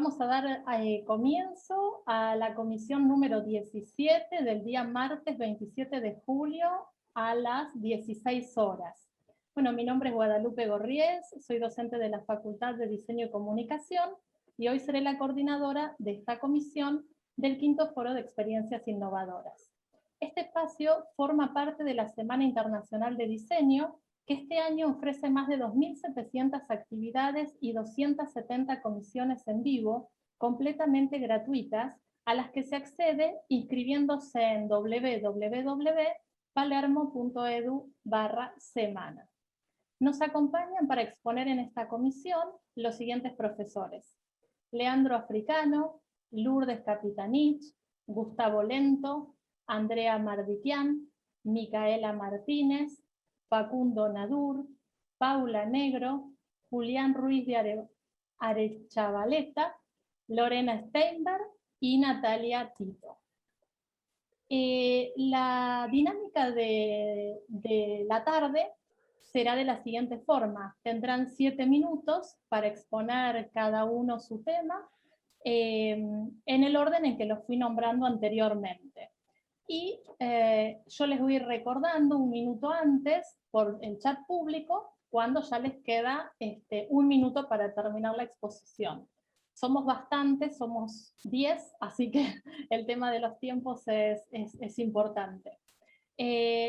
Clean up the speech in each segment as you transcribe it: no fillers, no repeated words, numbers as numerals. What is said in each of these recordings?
vamos a dar comienzo a la comisión número 17 del día martes 27 de julio a las 16 horas. Bueno, mi nombre es Guadalupe Gorries, soy docente de la Facultad de Diseño y Comunicación y hoy seré la coordinadora de esta comisión del quinto foro de experiencias innovadoras. Este espacio forma parte de la Semana Internacional de Diseño, que este año ofrece más de 2.700 actividades y 270 comisiones en vivo, completamente gratuitas, a las que se accede inscribiéndose en www.palermo.edu/semana. Nos acompañan para exponer en esta comisión los siguientes profesores: Leandro Africano, Lourdes Capitanich, Gustavo Lento, Andrea Mardiquian, Micaela Martínez, Facundo Nadur, Paula Negro, Julián Ruiz de Arechavaleta, Lorena Steinberg y Natalia Tito. La dinámica de la tarde será de la siguiente forma. Tendrán 7 minutos para exponer cada uno su tema, en el orden en que los fui nombrando anteriormente. Y yo les voy recordando un minuto antes por el chat público cuando ya les queda 1 minuto para terminar la exposición. Somos bastantes, somos 10, así que el tema de los tiempos es importante.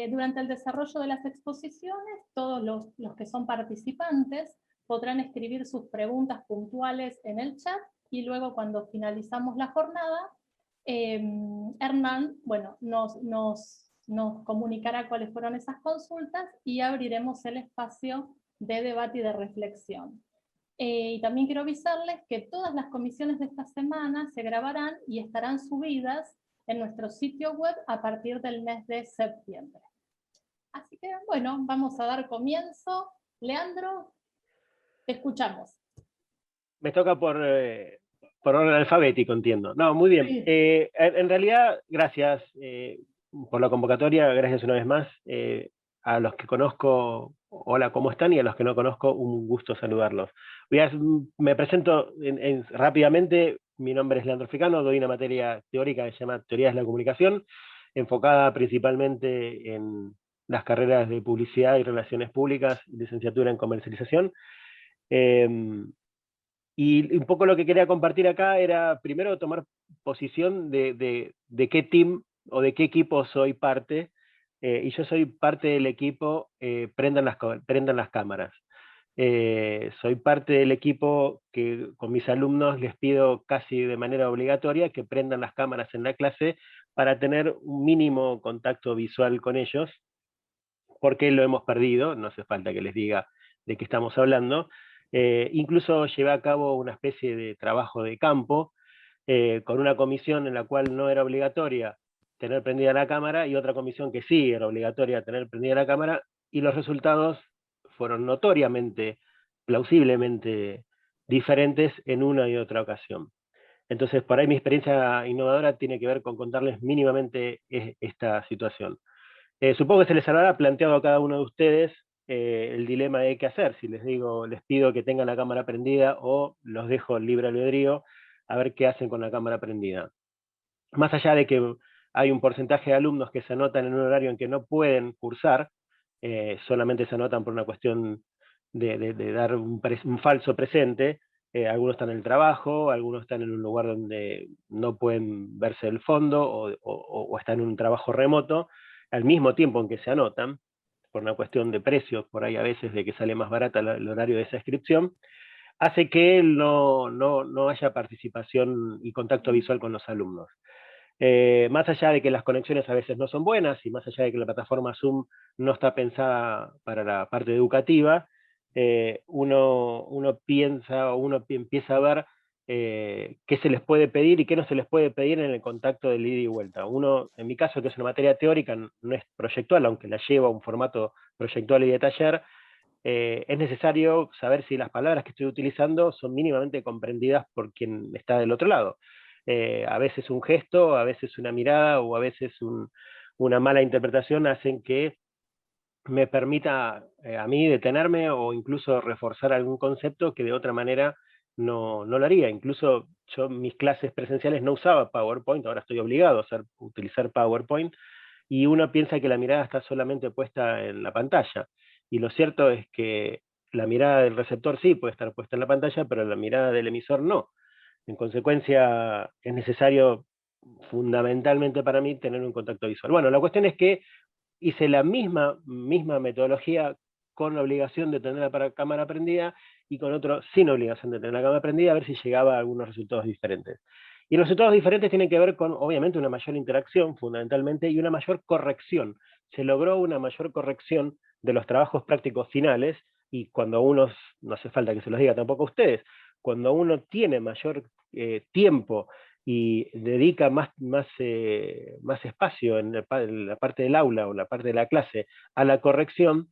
Durante el desarrollo de las exposiciones, todos los que son participantes podrán escribir sus preguntas puntuales en el chat y luego cuando finalizamos la jornada, Hernán, bueno, nos comunicará cuáles fueron esas consultas y abriremos el espacio de debate y de reflexión. Y también quiero avisarles que todas las comisiones de esta semana se grabarán y estarán subidas en nuestro sitio web a partir del mes de septiembre. Así que, bueno, vamos a dar comienzo. Leandro, te escuchamos. Me toca por orden alfabético, entiendo. No, muy bien. Sí. En realidad, gracias por la convocatoria, gracias una vez más. A los que conozco, hola, ¿cómo están? Y a los que no conozco, un gusto saludarlos. Me presento rápidamente. Mi nombre es Leandro Africano, doy una materia teórica que se llama Teorías de la Comunicación, enfocada principalmente en las carreras de Publicidad y Relaciones Públicas, licenciatura en Comercialización. Y un poco lo que quería compartir acá era, primero, tomar posición de qué team o de qué equipo soy parte, y yo soy parte del equipo Prendan las cámaras. Soy parte del equipo que con mis alumnos les pido casi de manera obligatoria que prendan las cámaras en la clase para tener un mínimo contacto visual con ellos, porque lo hemos perdido, no hace falta que les diga de qué estamos hablando. Incluso llevé a cabo una especie de trabajo de campo con una comisión en la cual no era obligatoria tener prendida la cámara y otra comisión que sí era obligatoria tener prendida la cámara, y los resultados fueron notoriamente, plausiblemente diferentes en una y otra ocasión. Entonces, por ahí mi experiencia innovadora tiene que ver con contarles mínimamente esta situación. Supongo que se les habrá planteado a cada uno de ustedes el dilema de qué hacer, si les pido que tengan la cámara prendida o los dejo libre albedrío a ver qué hacen con la cámara prendida. Más allá de que hay un porcentaje de alumnos que se anotan en un horario en que no pueden cursar, solamente se anotan por una cuestión de dar un falso presente, algunos están en el trabajo, algunos están en un lugar donde no pueden verse el fondo o están en un trabajo remoto, al mismo tiempo en que se anotan, por una cuestión de precios, por ahí a veces de que sale más barata el horario de esa inscripción, hace que no haya participación y contacto visual con los alumnos. Más allá de que las conexiones a veces no son buenas y más allá de que la plataforma Zoom no está pensada para la parte educativa, uno piensa o uno empieza a ver qué se les puede pedir y qué no se les puede pedir en el contacto del ida y vuelta. Uno, en mi caso, que es una materia teórica, no es proyectual, aunque la lleva a un formato proyectual y de taller, es necesario saber si las palabras que estoy utilizando son mínimamente comprendidas por quien está del otro lado. A veces un gesto, a veces una mirada o a veces una mala interpretación hacen que me permita a mí detenerme o incluso reforzar algún concepto que de otra manera no lo haría. Incluso yo mis clases presenciales no usaba PowerPoint, ahora estoy obligado a utilizar PowerPoint, y uno piensa que la mirada está solamente puesta en la pantalla. Y lo cierto es que la mirada del receptor sí puede estar puesta en la pantalla, pero la mirada del emisor no. En consecuencia, es necesario, fundamentalmente para mí, tener un contacto visual. Bueno, la cuestión es que hice la misma metodología con la obligación de tener la cámara prendida y con otro sin obligación de tener la cámara prendida, a ver si llegaba a algunos resultados diferentes. Y los resultados diferentes tienen que ver con, obviamente, una mayor interacción, fundamentalmente, y una mayor corrección. Se logró una mayor corrección de los trabajos prácticos finales, y cuando uno, no hace falta que se los diga tampoco a ustedes, cuando uno tiene mayor tiempo y dedica más espacio en la parte del aula o la parte de la clase a la corrección,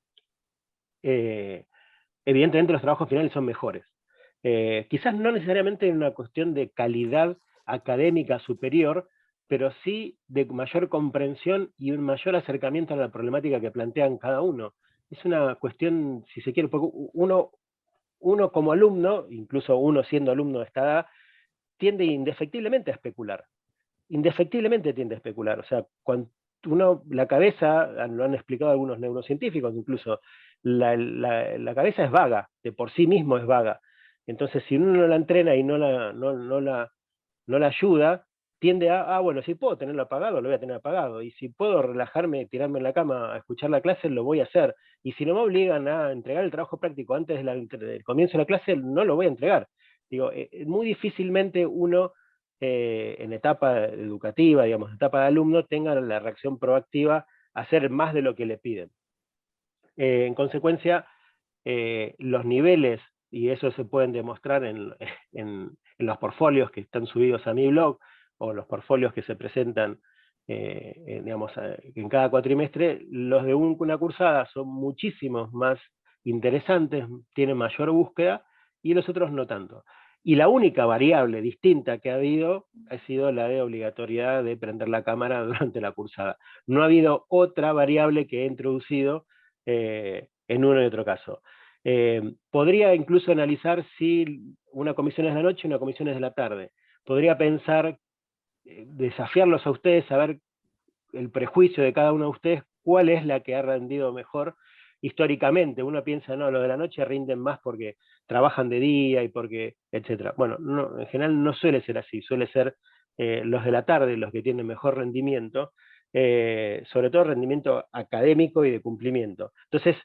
evidentemente los trabajos finales son mejores. Quizás no necesariamente en una cuestión de calidad académica superior, pero sí de mayor comprensión y un mayor acercamiento a la problemática que plantean cada uno. Es una cuestión, si se quiere, porque uno como alumno, incluso uno siendo alumno de esta edad, tiende indefectiblemente a especular. Indefectiblemente tiende a especular. O sea, cuando la cabeza, lo han explicado algunos neurocientíficos incluso, la cabeza es vaga, de por sí mismo es vaga. Entonces, si uno no la entrena y no la ayuda, tiende a, bueno, si puedo tenerlo apagado, lo voy a tener apagado. Y si puedo relajarme, tirarme en la cama a escuchar la clase, lo voy a hacer. Y si no me obligan a entregar el trabajo práctico antes del comienzo de la clase, no lo voy a entregar. Digo, muy difícilmente uno en etapa educativa, digamos, en etapa de alumno, tenga la reacción proactiva a hacer más de lo que le piden. En consecuencia, los niveles, y eso se pueden demostrar en los portfolios que están subidos a mi blog, o los portfolios que se presentan digamos, en cada cuatrimestre, los de una cursada son muchísimos más interesantes, tienen mayor búsqueda, y los otros no tanto. Y la única variable distinta que ha habido ha sido la de obligatoriedad de prender la cámara durante la cursada. No ha habido otra variable que he introducido en uno y otro caso. Podría incluso analizar si una comisión es de la noche y una comisión es de la tarde. Podría pensar, desafiarlos a ustedes, saber el prejuicio de cada uno de ustedes, cuál es la que ha rendido mejor históricamente. Uno piensa, no, los de la noche rinden más porque trabajan de día y porque, etcétera. Bueno, no, en general no suele ser así, suele ser los de la tarde los que tienen mejor rendimiento, sobre todo rendimiento académico y de cumplimiento. Entonces,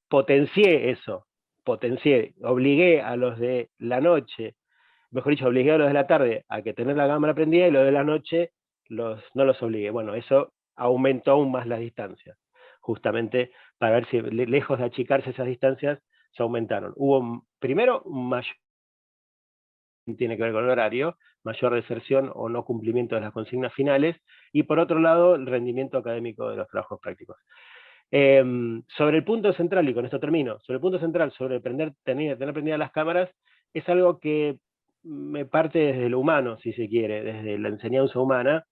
potencié eso, obligué a los de la noche, mejor dicho, obligué a los de la tarde a que tener la cámara prendida, y los de la noche no los obligué. Bueno, eso aumentó aún más las distancias, justamente para ver si lejos de achicarse esas distancias, se aumentaron. Hubo primero mayor, tiene que ver con el horario, mayor deserción o no cumplimiento de las consignas finales, y por otro lado, el rendimiento académico de los trabajos prácticos. Sobre el punto central, y con esto termino, sobre el punto central, sobre tener prendidas las cámaras, es algo que me parte desde lo humano, si se quiere, desde la enseñanza humana,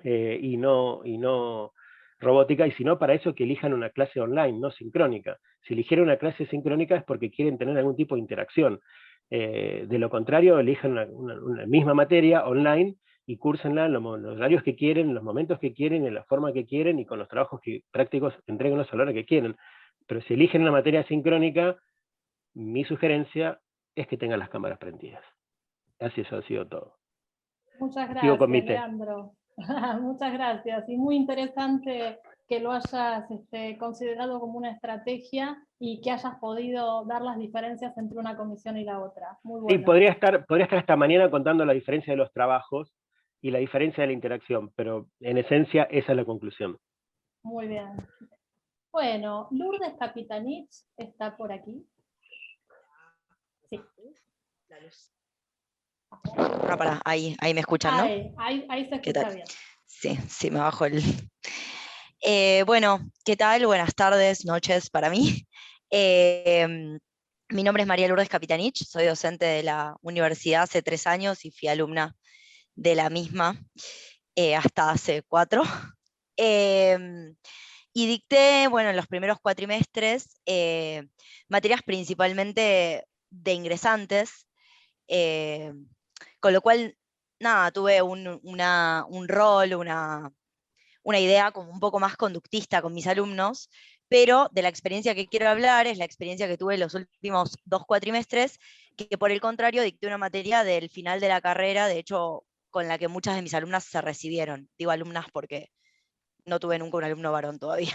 y no robótica, y si no, para eso que elijan una clase online, no sincrónica. Si eligieron una clase sincrónica es porque quieren tener algún tipo de interacción. De lo contrario, elijan una misma materia online y cúrsenla en los horarios que quieren, en los momentos que quieren, en la forma que quieren, y con los trabajos prácticos, entréguenlos a la hora que quieren. Pero si eligen una materia sincrónica, mi sugerencia es que tengan las cámaras prendidas. Así, eso ha sido todo. Muchas Sigo con mi gracias, té. Leandro. Muchas gracias. Y muy interesante que lo hayas considerado como una estrategia y que hayas podido dar las diferencias entre una comisión y la otra. Muy Sí, bueno. podría estar esta mañana contando la diferencia de los trabajos y la diferencia de la interacción, pero en esencia esa es la conclusión. Muy bien. Bueno, Lourdes Capitanich está por aquí. Sí. La luz. Para, ahí me escuchan, ¿no? Ahí se escucha bien. Sí, me bajo el... bueno, ¿qué tal? Buenas tardes, noches para mí. Mi nombre es María Lourdes Capitanich, soy docente de la universidad hace 3 años y fui alumna de la misma hasta hace 4. Y dicté, bueno, en los primeros cuatrimestres, materias principalmente de ingresantes, con lo cual, nada, tuve un rol, una idea como un poco más conductista con mis alumnos, pero de la experiencia que quiero hablar es la experiencia que tuve los últimos 2 cuatrimestres, que por el contrario dicté una materia del final de la carrera, de hecho, con la que muchas de mis alumnas se recibieron. Digo alumnas porque no tuve nunca un alumno varón todavía.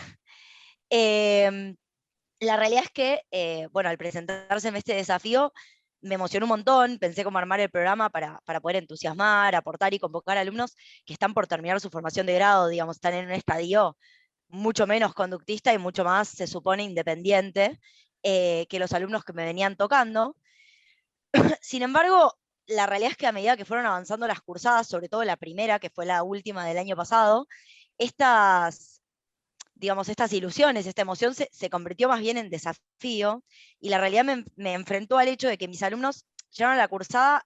La realidad es que, bueno, al presentarse en este desafío, me emocionó un montón, pensé cómo armar el programa para poder entusiasmar, aportar y convocar alumnos que están por terminar su formación de grado, digamos, están en un estadio mucho menos conductista y mucho más, se supone, independiente que los alumnos que me venían tocando. Sin embargo, la realidad es que a medida que fueron avanzando las cursadas, sobre todo la primera, que fue la última del año pasado, digamos, estas ilusiones, esta emoción se convirtió más bien en desafío, y la realidad me enfrentó al hecho de que mis alumnos llegaron a la cursada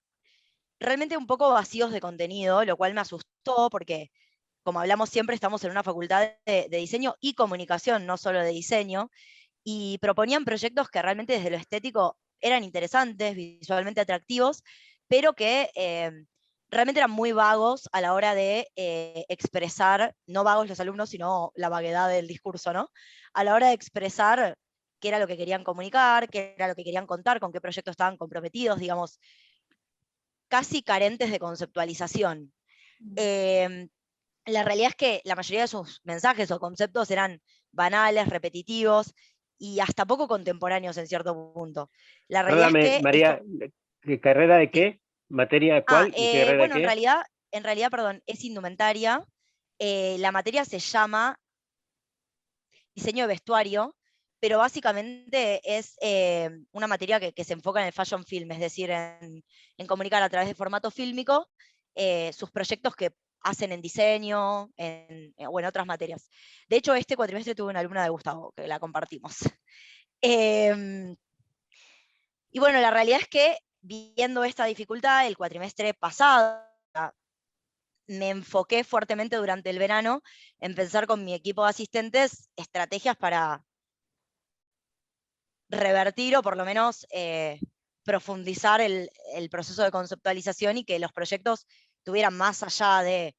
realmente un poco vacíos de contenido, lo cual me asustó porque, como hablamos siempre, estamos en una facultad de diseño y comunicación, no solo de diseño, y proponían proyectos que realmente desde lo estético eran interesantes, visualmente atractivos, pero que realmente eran muy vagos a la hora de expresar, no vagos los alumnos, sino la vaguedad del discurso, ¿no? A la hora de expresar qué era lo que querían comunicar, qué era lo que querían contar, con qué proyectos estaban comprometidos, digamos, casi carentes de conceptualización. La realidad es que la mayoría de sus mensajes o conceptos eran banales, repetitivos y hasta poco contemporáneos en cierto punto. La realidad Perdóname, es que María, ¿carrera de sí. qué? ¿Materia cuál y carrera de Bueno, qué? en realidad, perdón, es indumentaria. La materia se llama diseño de vestuario, pero básicamente es una materia que se enfoca en el fashion film, es decir, en comunicar a través de formato fílmico sus proyectos que hacen en diseño o en otras materias. De hecho, este cuatrimestre tuve una alumna de Gustavo, que la compartimos. Y bueno, la realidad es que viendo esta dificultad, el cuatrimestre pasado, me enfoqué fuertemente durante el verano en pensar con mi equipo de asistentes estrategias para revertir o por lo menos profundizar el proceso de conceptualización y que los proyectos tuvieran más allá de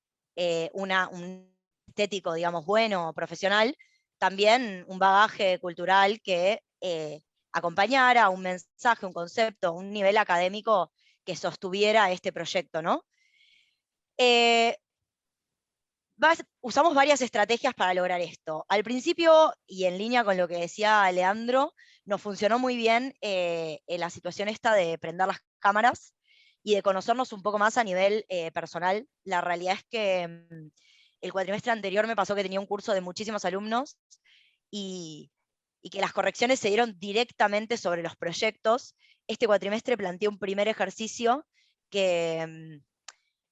un estético, digamos, bueno, profesional, también un bagaje cultural que acompañara un mensaje, un concepto, un nivel académico que sostuviera este proyecto, ¿no? Usamos varias estrategias para lograr esto. Al principio, y en línea con lo que decía Leandro, nos funcionó muy bien en la situación esta de prender las cámaras y de conocernos un poco más a nivel personal. La realidad es que el cuatrimestre anterior me pasó que tenía un curso de muchísimos alumnos y que las correcciones se dieron directamente sobre los proyectos. Este cuatrimestre planteé un primer ejercicio que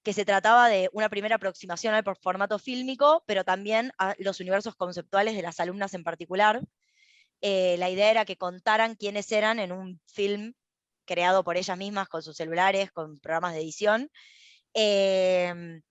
se trataba de una primera aproximación al formato fílmico, pero también a los universos conceptuales de las alumnas en particular. La idea era que contaran quiénes eran en un film creado por ellas mismas, con sus celulares, con programas de edición, en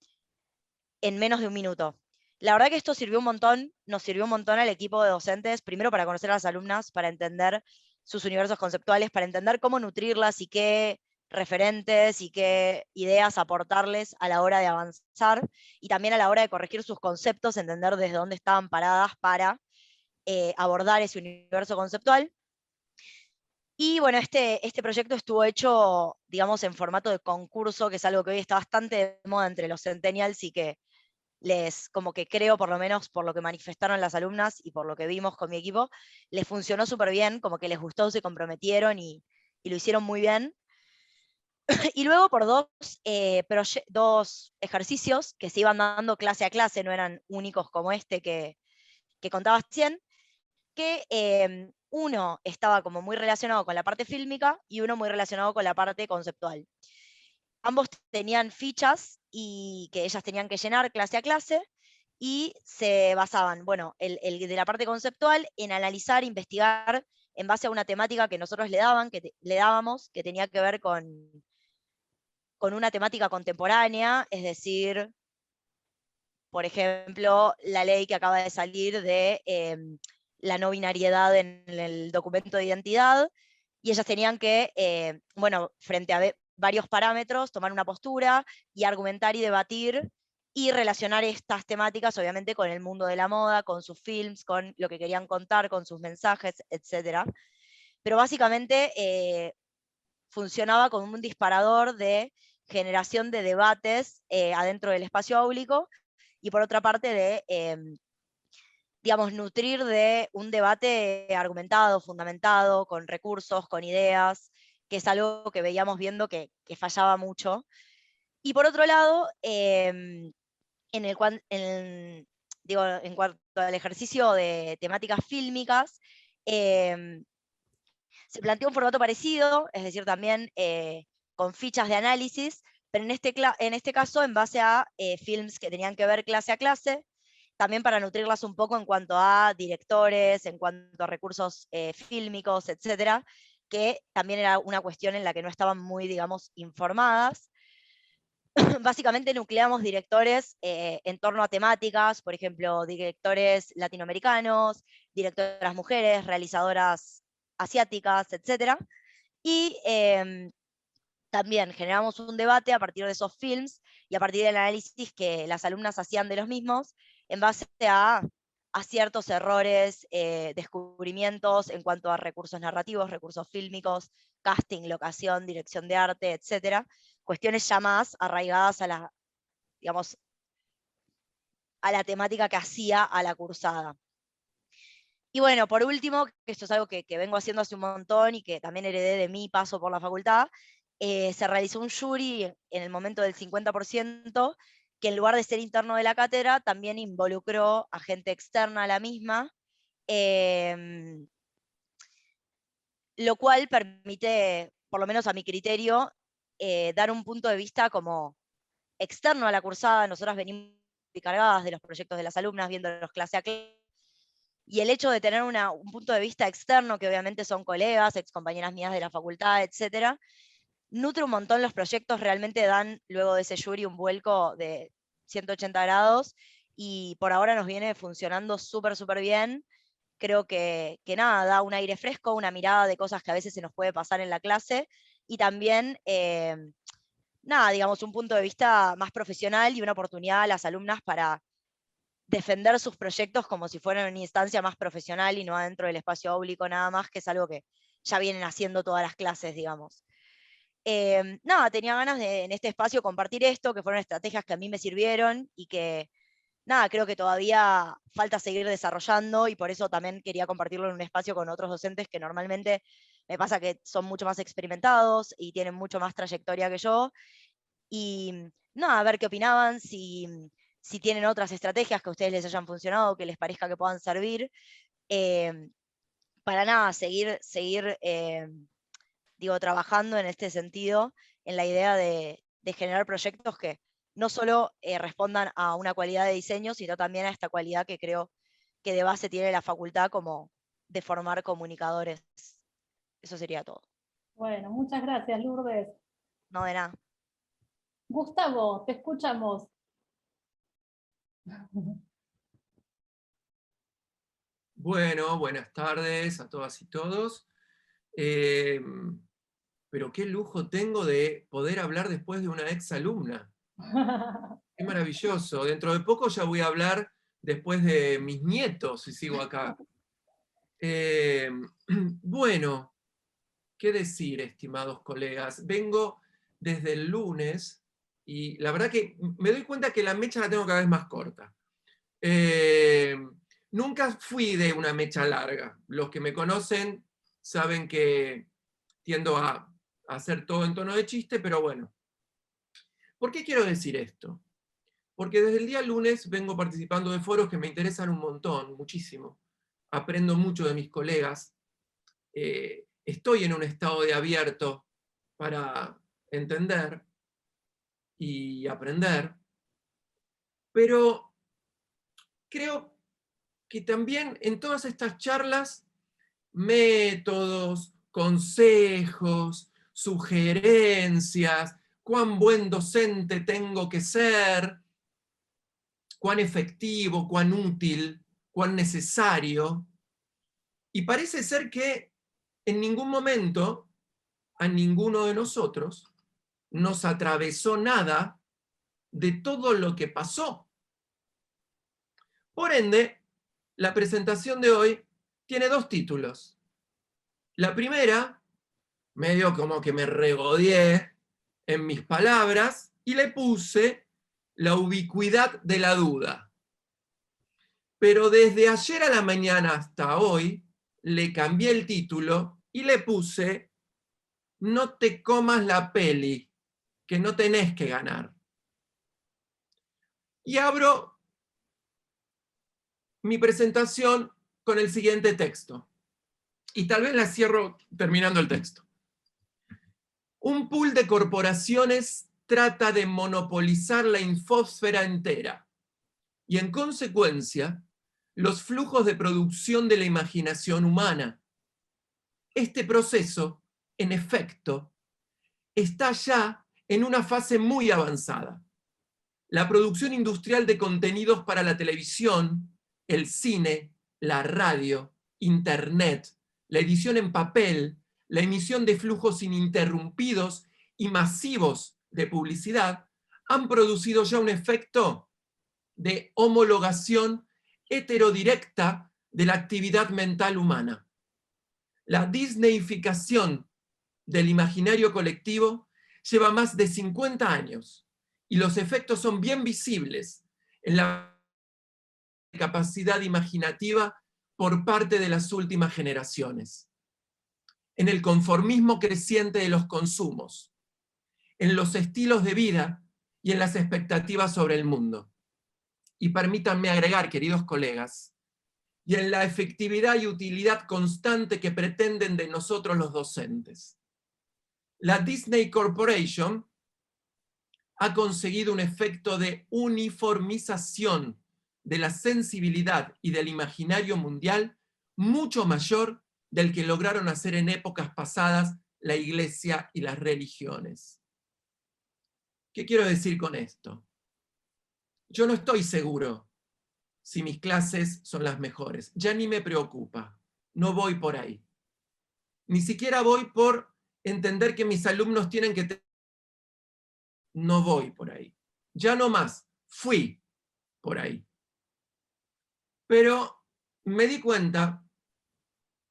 menos de un minuto. La verdad que esto sirvió un montón, nos sirvió un montón al equipo de docentes, primero para conocer a las alumnas, para entender sus universos conceptuales, para entender cómo nutrirlas y qué referentes y qué ideas aportarles a la hora de avanzar, y también a la hora de corregir sus conceptos, entender desde dónde estaban paradas para abordar ese universo conceptual. Y bueno, este proyecto estuvo hecho, digamos, en formato de concurso, que es algo que hoy está bastante de moda entre los centennials y que como que creo, por lo menos por lo que manifestaron las alumnas y por lo que vimos con mi equipo, les funcionó súper bien, como que les gustó, se comprometieron y lo hicieron muy bien. Y luego por dos ejercicios que se iban dando clase a clase, no eran únicos como este que contaba 100, que uno estaba como muy relacionado con la parte fílmica y uno muy relacionado con la parte conceptual. Ambos tenían fichas y que ellas tenían que llenar clase a clase, y se basaban, bueno, el de la parte conceptual, en analizar, investigar en base a una temática que nosotros le dábamos, que tenía que ver con una temática contemporánea, es decir, por ejemplo, la ley que acaba de salir de la no binariedad en el documento de identidad, y ellas tenían que, bueno, frente a varios parámetros, tomar una postura y argumentar y debatir y relacionar estas temáticas, obviamente, con el mundo de la moda, con sus films, con lo que querían contar, con sus mensajes, etc. Pero básicamente funcionaba como un disparador de generación de debates adentro del espacio público, y por otra parte de, digamos, nutrir de un debate argumentado, fundamentado, con recursos, con ideas, que es algo que veíamos viendo que fallaba mucho. Y por otro lado, en cuanto al ejercicio de temáticas fílmicas, se planteó un formato parecido, es decir, también con fichas de análisis, pero en este caso en base a films que tenían que ver clase a clase, también para nutrirlas un poco en cuanto a directores, en cuanto a recursos fílmicos, etcétera, que también era una cuestión en la que no estaban muy, digamos, informadas. Básicamente nucleamos directores en torno a temáticas, por ejemplo, directores latinoamericanos, directoras mujeres, realizadoras asiáticas, etc. Y también generamos un debate a partir de esos films y a partir del análisis que las alumnas hacían de los mismos en base a ciertos errores, descubrimientos en cuanto a recursos narrativos, recursos fílmicos, casting, locación, dirección de arte, etc. Cuestiones ya más arraigadas a la, digamos, a la temática que hacía a la cursada. Y bueno, por último, que esto es algo que vengo haciendo hace un montón y que también heredé de mi paso por la facultad, se realizó un jury en el momento del 50%, que en lugar de ser interno de la cátedra, también involucró a gente externa a la misma, lo cual permite, por lo menos a mi criterio, dar un punto de vista como externo a la cursada. Nosotras venimos cargadas de los proyectos de las alumnas, viendo los clase a clase, y el hecho de tener un punto de vista externo, que obviamente son colegas, ex compañeras mías de la facultad, etc., nutre un montón los proyectos, realmente dan luego de ese jury un vuelco de 180 grados, y por ahora nos viene funcionando súper, súper bien. Creo que nada, da un aire fresco, una mirada de cosas que a veces se nos puede pasar en la clase, y también, nada, digamos, un punto de vista más profesional y una oportunidad a las alumnas para defender sus proyectos como si fueran una instancia más profesional y no adentro del espacio público nada más, que es algo que ya vienen haciendo todas las clases, digamos. Nada, tenía ganas de en este espacio compartir esto, que fueron estrategias que a mí me sirvieron y que, nada, creo que todavía falta seguir desarrollando, y por eso también quería compartirlo en un espacio con otros docentes que normalmente me pasa que son mucho más experimentados y tienen mucho más trayectoria que yo. Y nada, a ver qué opinaban, si tienen otras estrategias que a ustedes les hayan funcionado, que les parezca que puedan servir, para nada, seguir digo, trabajando en este sentido, en la idea de generar proyectos que no solo respondan a una cualidad de diseño, sino también a esta cualidad que creo que de base tiene la facultad, como de formar comunicadores. Eso sería todo. Bueno, muchas gracias, Lourdes. No, de nada. Gustavo, te escuchamos. Bueno, buenas tardes a todas y todos. Pero qué lujo tengo de poder hablar después de una ex alumna. Qué maravilloso. Dentro de poco ya voy a hablar después de mis nietos, si sigo acá. Bueno, ¿qué decir, estimados colegas? Vengo desde el lunes y la verdad que me doy cuenta que la mecha la tengo cada vez más corta. Nunca fui de una mecha larga. Los que me conocen saben que tiendo a hacer todo en tono de chiste, pero bueno. ¿Por qué quiero decir esto? Porque desde el día lunes vengo participando de foros que me interesan un montón, muchísimo. Aprendo mucho de mis colegas. Estoy en un estado de abierto para entender y aprender, pero creo que también en todas estas charlas, métodos, consejos, sugerencias, cuán buen docente tengo que ser, cuán efectivo, cuán útil, cuán necesario. Y parece ser que en ningún momento a ninguno de nosotros nos atravesó nada de todo lo que pasó. Por ende, la presentación de hoy tiene dos títulos. La primera, medio como que me regodeé en mis palabras y le puse la ubicuidad de la duda. Pero desde ayer a la mañana hasta hoy le cambié el título y le puse no te comas la peli, que no tenés que ganar. Y abro mi presentación con el siguiente texto. Y tal vez la cierro terminando el texto. Un pool de corporaciones trata de monopolizar la infosfera entera. Y en consecuencia, los flujos de producción de la imaginación humana. Este proceso, en efecto, está ya en una fase muy avanzada. La producción industrial de contenidos para la televisión, el cine, la radio, internet, la edición en papel, la emisión de flujos ininterrumpidos y masivos de publicidad han producido ya un efecto de homologación heterodirecta de la actividad mental humana. La disneyificación del imaginario colectivo lleva más de 50 años y los efectos son bien visibles en la capacidad imaginativa por parte de las últimas generaciones, en el conformismo creciente de los consumos, en los estilos de vida y en las expectativas sobre el mundo. Y permítanme agregar, queridos colegas, y en la efectividad y utilidad constante que pretenden de nosotros los docentes. La Disney Corporation ha conseguido un efecto de uniformización de la sensibilidad y del imaginario mundial mucho mayor del que lograron hacer en épocas pasadas la Iglesia y las religiones. ¿Qué quiero decir con esto? Yo no estoy seguro si mis clases son las mejores. Ya ni me preocupa. No voy por ahí. Ni siquiera voy por entender que mis alumnos tienen que... No voy por ahí. Ya no más. Fui por ahí. Pero me di cuenta,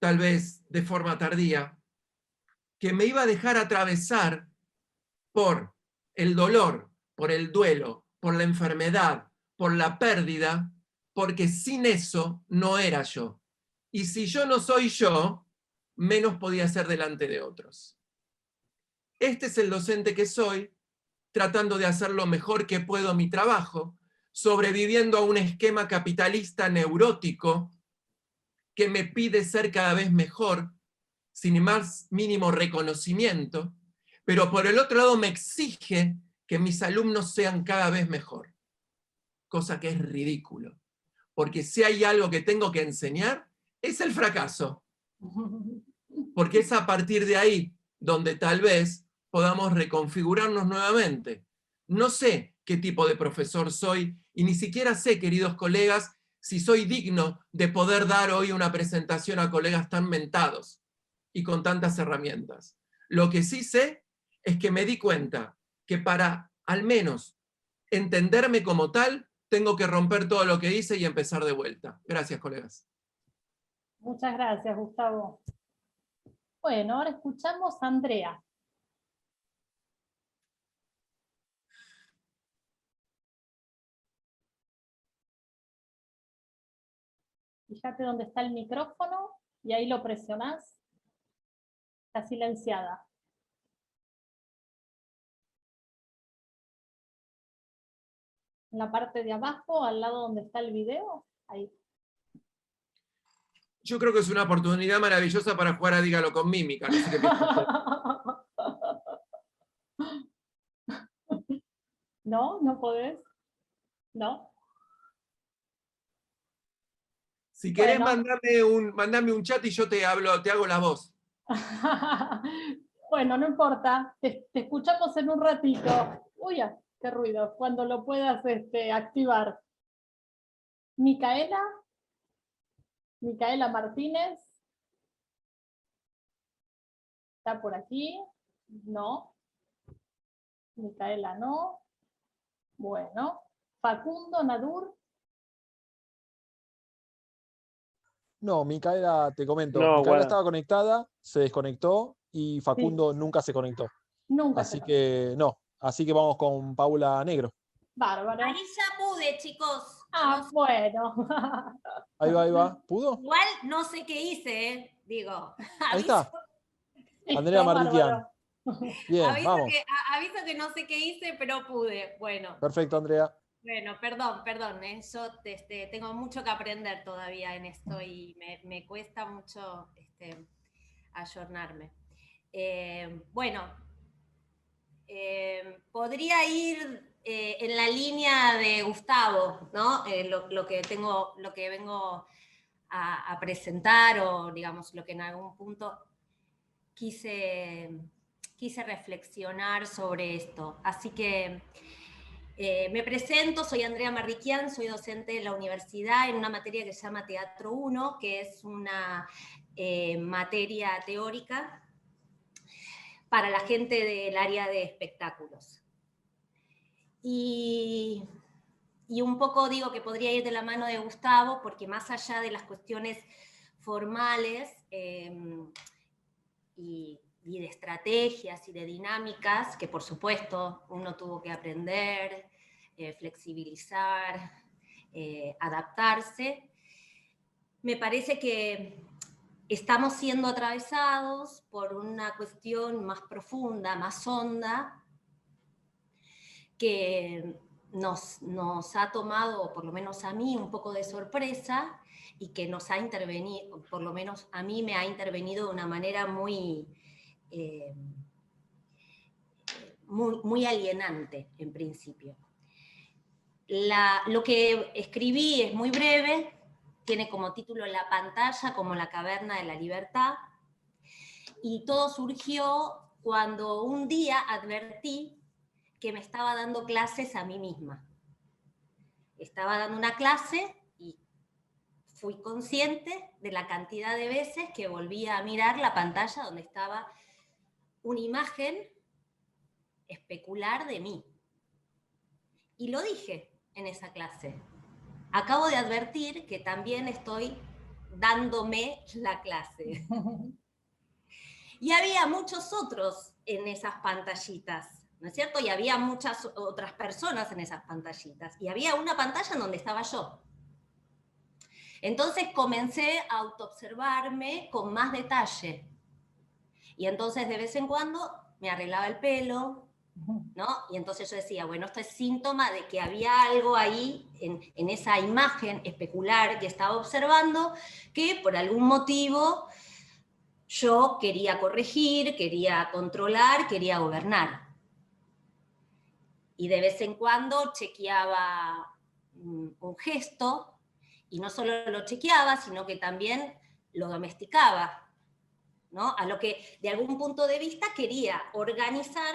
tal vez de forma tardía, que me iba a dejar atravesar por el dolor, por el duelo, por la enfermedad, por la pérdida, porque sin eso no era yo. Y si yo no soy yo, menos podía ser delante de otros. Este es el docente que soy, tratando de hacer lo mejor que puedo mi trabajo, sobreviviendo a un esquema capitalista neurótico que me pide ser cada vez mejor, sin más mínimo reconocimiento, pero por el otro lado me exige que mis alumnos sean cada vez mejor, cosa que es ridículo, porque si hay algo que tengo que enseñar, es el fracaso, porque es a partir de ahí donde tal vez podamos reconfigurarnos nuevamente. No sé qué tipo de profesor soy y ni siquiera sé, queridos colegas, si soy digno de poder dar hoy una presentación a colegas tan mentados y con tantas herramientas. Lo que sí sé es que me di cuenta que para al menos entenderme como tal, tengo que romper todo lo que hice y empezar de vuelta. Gracias, colegas. Muchas gracias, Gustavo. Bueno, ahora escuchamos a Andrea. Fíjate dónde está el micrófono y ahí lo presionás. Está silenciada. En la parte de abajo, al lado donde está el video, ahí. Yo creo que es una oportunidad maravillosa para jugar a Dígalo con mímica. No sé qué piensas. ¿No? ¿No podés? ¿No? Si querés, Bueno. mandame un chat y yo te hago la voz. Bueno, no importa. Te escuchamos en un ratito. Uy, qué ruido. Cuando lo puedas activar. Micaela Martínez. ¿Está por aquí? No. Micaela no. Bueno. Facundo, Nadur. No, Micaela, te comento, No, Micaela guarda. estaba conectada, se desconectó y Facundo nunca se conectó. Nunca Así se que no, así que vamos con Paula Negro. Bárbaro. Ahí ya pude, chicos. Ah, No sé. bueno. Ahí va. ¿Pudo? Igual no sé qué hice, digo. Ahí está. Listo, Andrea Mardiquian. bárbaro. Bien, vamos. Aviso que no sé qué hice, pero pude. Bueno, Perfecto, Andrea. perdón, yo tengo mucho que aprender todavía en esto y me cuesta mucho ayornarme. Podría ir en la línea de Gustavo, ¿no? Lo que vengo a presentar, o digamos lo que en algún punto quise reflexionar sobre esto. Así que me presento, soy Andrea Mardiquian, soy docente de la universidad en una materia que se llama Teatro 1, que es una materia teórica para la gente del área de espectáculos. Y un poco digo que podría ir de la mano de Gustavo, porque más allá de las cuestiones formales y de estrategias y de dinámicas, que por supuesto uno tuvo que aprender, flexibilizar, adaptarse, me parece que estamos siendo atravesados por una cuestión más profunda, más honda, que nos ha tomado, por lo menos a mí, un poco de sorpresa, y que nos ha intervenido, por lo menos a mí me ha intervenido de una manera muy alienante, en principio. Lo que escribí es muy breve, tiene como título La pantalla como la caverna de la libertad, y todo surgió cuando un día advertí que me estaba dando clases a mí misma. Estaba dando una clase y fui consciente de la cantidad de veces que volvía a mirar la pantalla donde estaba una imagen especular de mí. Y lo dije en esa clase. Acabo de advertir que también estoy dándome la clase. Y había muchos otros en esas pantallitas, ¿no es cierto? Y había muchas otras personas en esas pantallitas. Y había una pantalla en donde estaba yo. Entonces comencé a autoobservarme con más detalle. Y entonces de vez en cuando me arreglaba el pelo, ¿no? Y entonces yo decía, bueno, esto es síntoma de que había algo ahí en esa imagen especular que estaba observando, que por algún motivo yo quería corregir, quería controlar, quería gobernar. Y de vez en cuando chequeaba un gesto, y no solo lo chequeaba, sino que también lo domesticaba, ¿no? A lo que de algún punto de vista quería organizar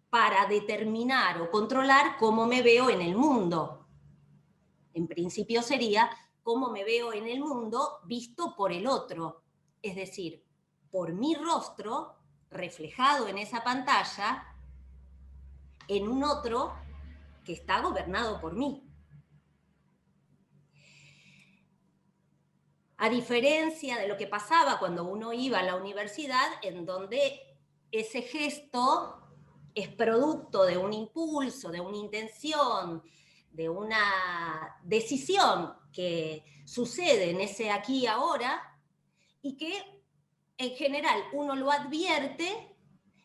para determinar o controlar cómo me veo en el mundo. En principio sería cómo me veo en el mundo visto por el otro, es decir, por mi rostro reflejado en esa pantalla en un otro que está gobernado por mí. A diferencia de lo que pasaba cuando uno iba a la universidad, en donde ese gesto es producto de un impulso, de una intención, de una decisión que sucede en ese aquí y ahora, y que en general uno lo advierte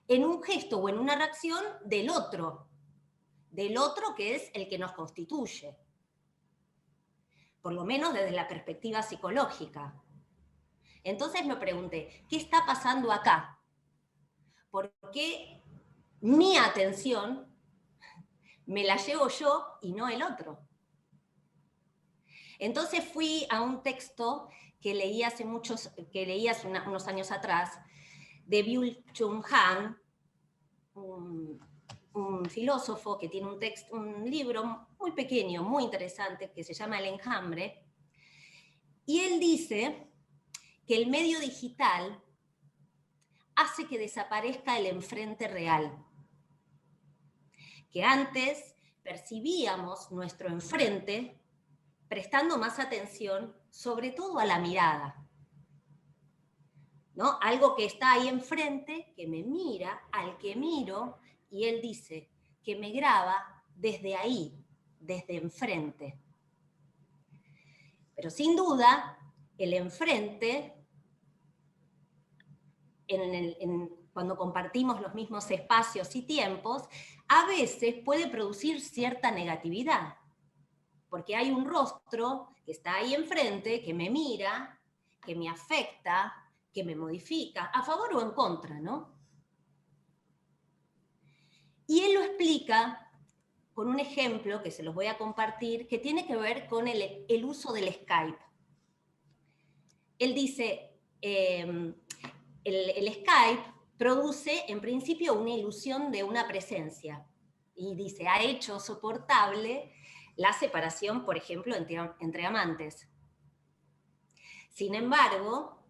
en un gesto o en una reacción del otro que es el que nos constituye, por lo menos desde la perspectiva psicológica. Entonces me pregunté, ¿qué está pasando acá? ¿Por qué mi atención me la llevo yo y no el otro? Entonces fui a un texto que leí hace unos años atrás, de Byung-Chul Han, un filósofo que tiene un libro muy pequeño, muy interesante, que se llama El enjambre, y él dice que el medio digital hace que desaparezca el enfrente real. que antes percibíamos nuestro enfrente prestando más atención, sobre todo a la mirada, ¿no? Algo que está ahí enfrente, que me mira, al que miro, y él dice que me graba desde ahí, desde enfrente. Pero sin duda, el enfrente, cuando compartimos los mismos espacios y tiempos, a veces puede producir cierta negatividad, porque hay un rostro que está ahí enfrente, que me mira, que me afecta, que me modifica, a favor o en contra, ¿no? Y él lo explica con un ejemplo que se los voy a compartir, que tiene que ver con el uso del Skype. Él dice, el Skype produce en principio una ilusión de una presencia, y dice, ha hecho soportable la separación, por ejemplo, entre amantes. Sin embargo,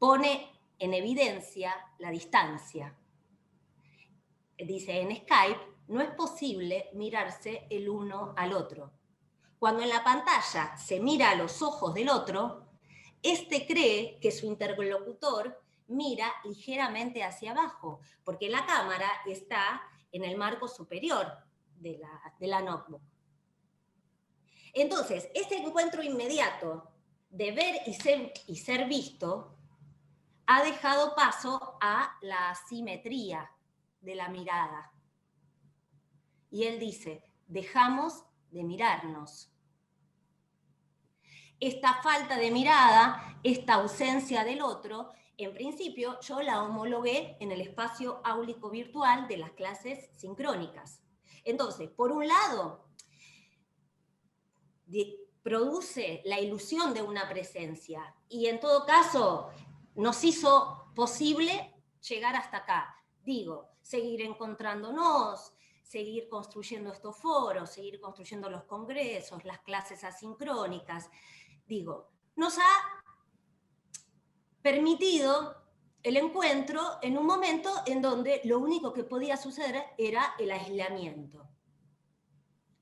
pone en evidencia la distancia. Dice, en Skype no es posible mirarse el uno al otro. Cuando en la pantalla se mira a los ojos del otro, este cree que su interlocutor mira ligeramente hacia abajo, porque la cámara está en el marco superior de la notebook. Entonces, este encuentro inmediato de ver y ser visto ha dejado paso a la asimetría de la mirada. Y él dice, dejamos de mirarnos. Esta falta de mirada, esta ausencia del otro, en principio yo la homologué en el espacio áulico virtual de las clases sincrónicas. Entonces, por un lado, produce la ilusión de una presencia y en todo caso nos hizo posible llegar hasta acá. Digo, seguir encontrándonos, seguir construyendo estos foros, seguir construyendo los congresos, las clases asincrónicas. Digo, nos ha permitido el encuentro en un momento en donde lo único que podía suceder era el aislamiento.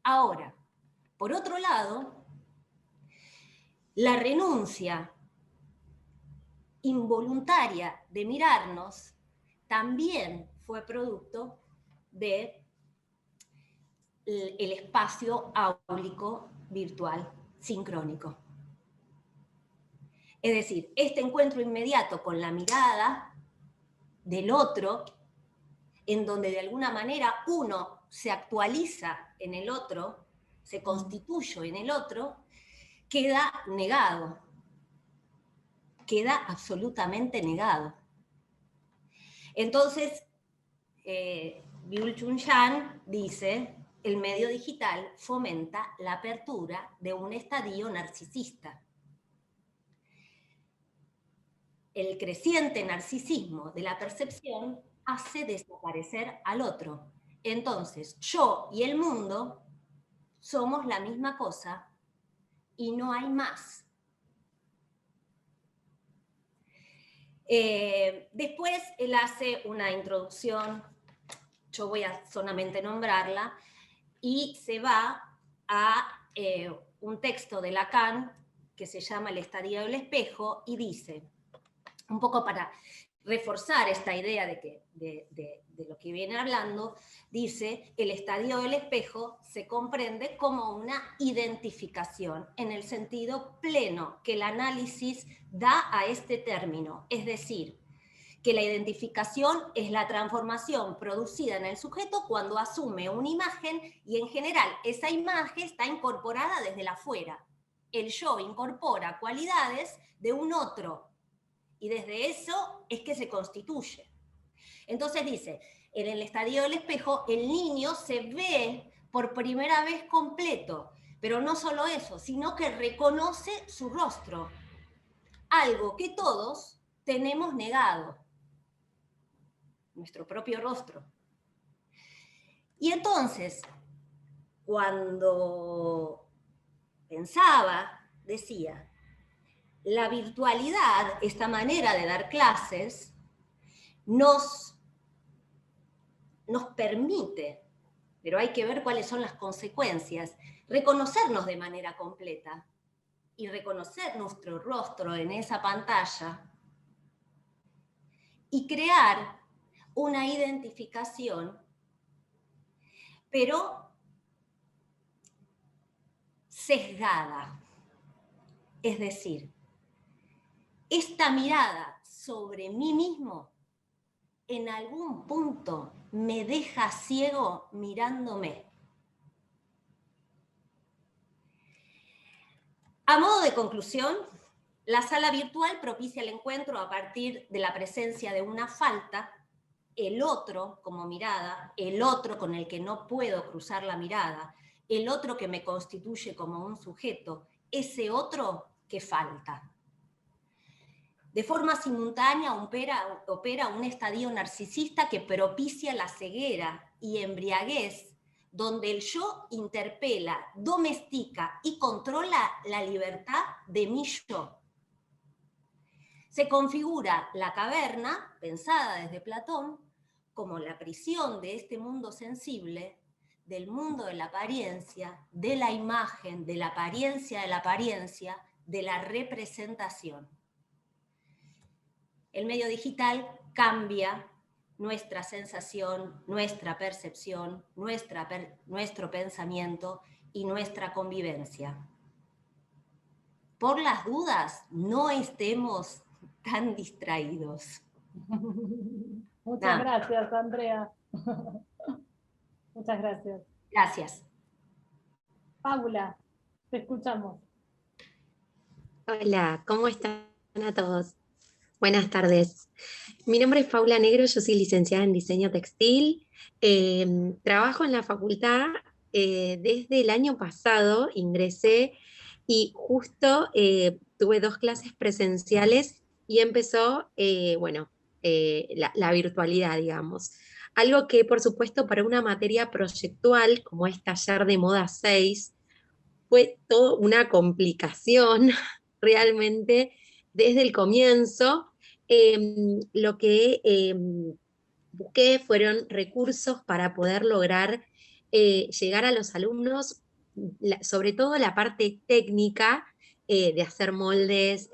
Ahora, por otro lado, la renuncia involuntaria de mirarnos también fue producto del espacio áulico virtual sincrónico. Es decir, este encuentro inmediato con la mirada del otro, en donde de alguna manera uno se actualiza en el otro, se constituye en el otro, queda negado. Queda absolutamente negado. Entonces, Byul-Chul Han dice, el medio digital fomenta la apertura de un estadio narcisista. El creciente narcisismo de la percepción hace desaparecer al otro. Entonces, yo y el mundo somos la misma cosa y no hay más. Después él hace una introducción, yo voy a solamente nombrarla, y se va a un texto de Lacan que se llama El estadio del espejo, y dice, un poco para reforzar esta idea de lo que viene hablando, dice, el estadio del espejo se comprende como una identificación en el sentido pleno que el análisis da a este término, es decir, que la identificación es la transformación producida en el sujeto cuando asume una imagen y en general esa imagen está incorporada desde el afuera. El yo incorpora cualidades de un otro y desde eso es que se constituye. Entonces dice, en el estadio del espejo el niño se ve por primera vez completo, pero no solo eso, sino que reconoce su rostro, algo que todos tenemos negado, nuestro propio rostro. Y entonces, cuando pensaba, decía, la virtualidad, esta manera de dar clases, nos permite pero hay que ver cuáles son las consecuencias, reconocernos de manera completa y reconocer nuestro rostro en esa pantalla y crear una identificación, pero sesgada. Es decir, esta mirada sobre mí mismo en algún punto me deja ciego mirándome. A modo de conclusión, la sala virtual propicia el encuentro a partir de la presencia de una falta, el otro como mirada, el otro con el que no puedo cruzar la mirada, el otro que me constituye como un sujeto, ese otro que falta. De forma simultánea opera un estadio narcisista que propicia la ceguera y embriaguez, donde el yo interpela, domestica y controla la libertad de mi yo. Se configura la caverna, pensada desde Platón, como la prisión de este mundo sensible, del mundo de la apariencia, de la imagen, de la apariencia, de la representación. El medio digital cambia nuestra sensación, nuestra percepción, nuestro pensamiento y nuestra convivencia. Por las dudas, no estemos tan distraídos. Muchas gracias, Andrea. Muchas gracias. Gracias. Paula, te escuchamos. Hola, ¿cómo están a todos? Buenas tardes. Mi nombre es Paula Negro, yo soy licenciada en diseño textil. Trabajo en la facultad desde el año pasado, ingresé y justo tuve 2 clases presenciales y empezó, la virtualidad, digamos. Algo que, por supuesto, para una materia proyectual, como es taller de moda 6, fue toda una complicación realmente desde el comienzo. Lo que busqué fueron recursos para poder lograr llegar a los alumnos, sobre todo la parte técnica de hacer moldes,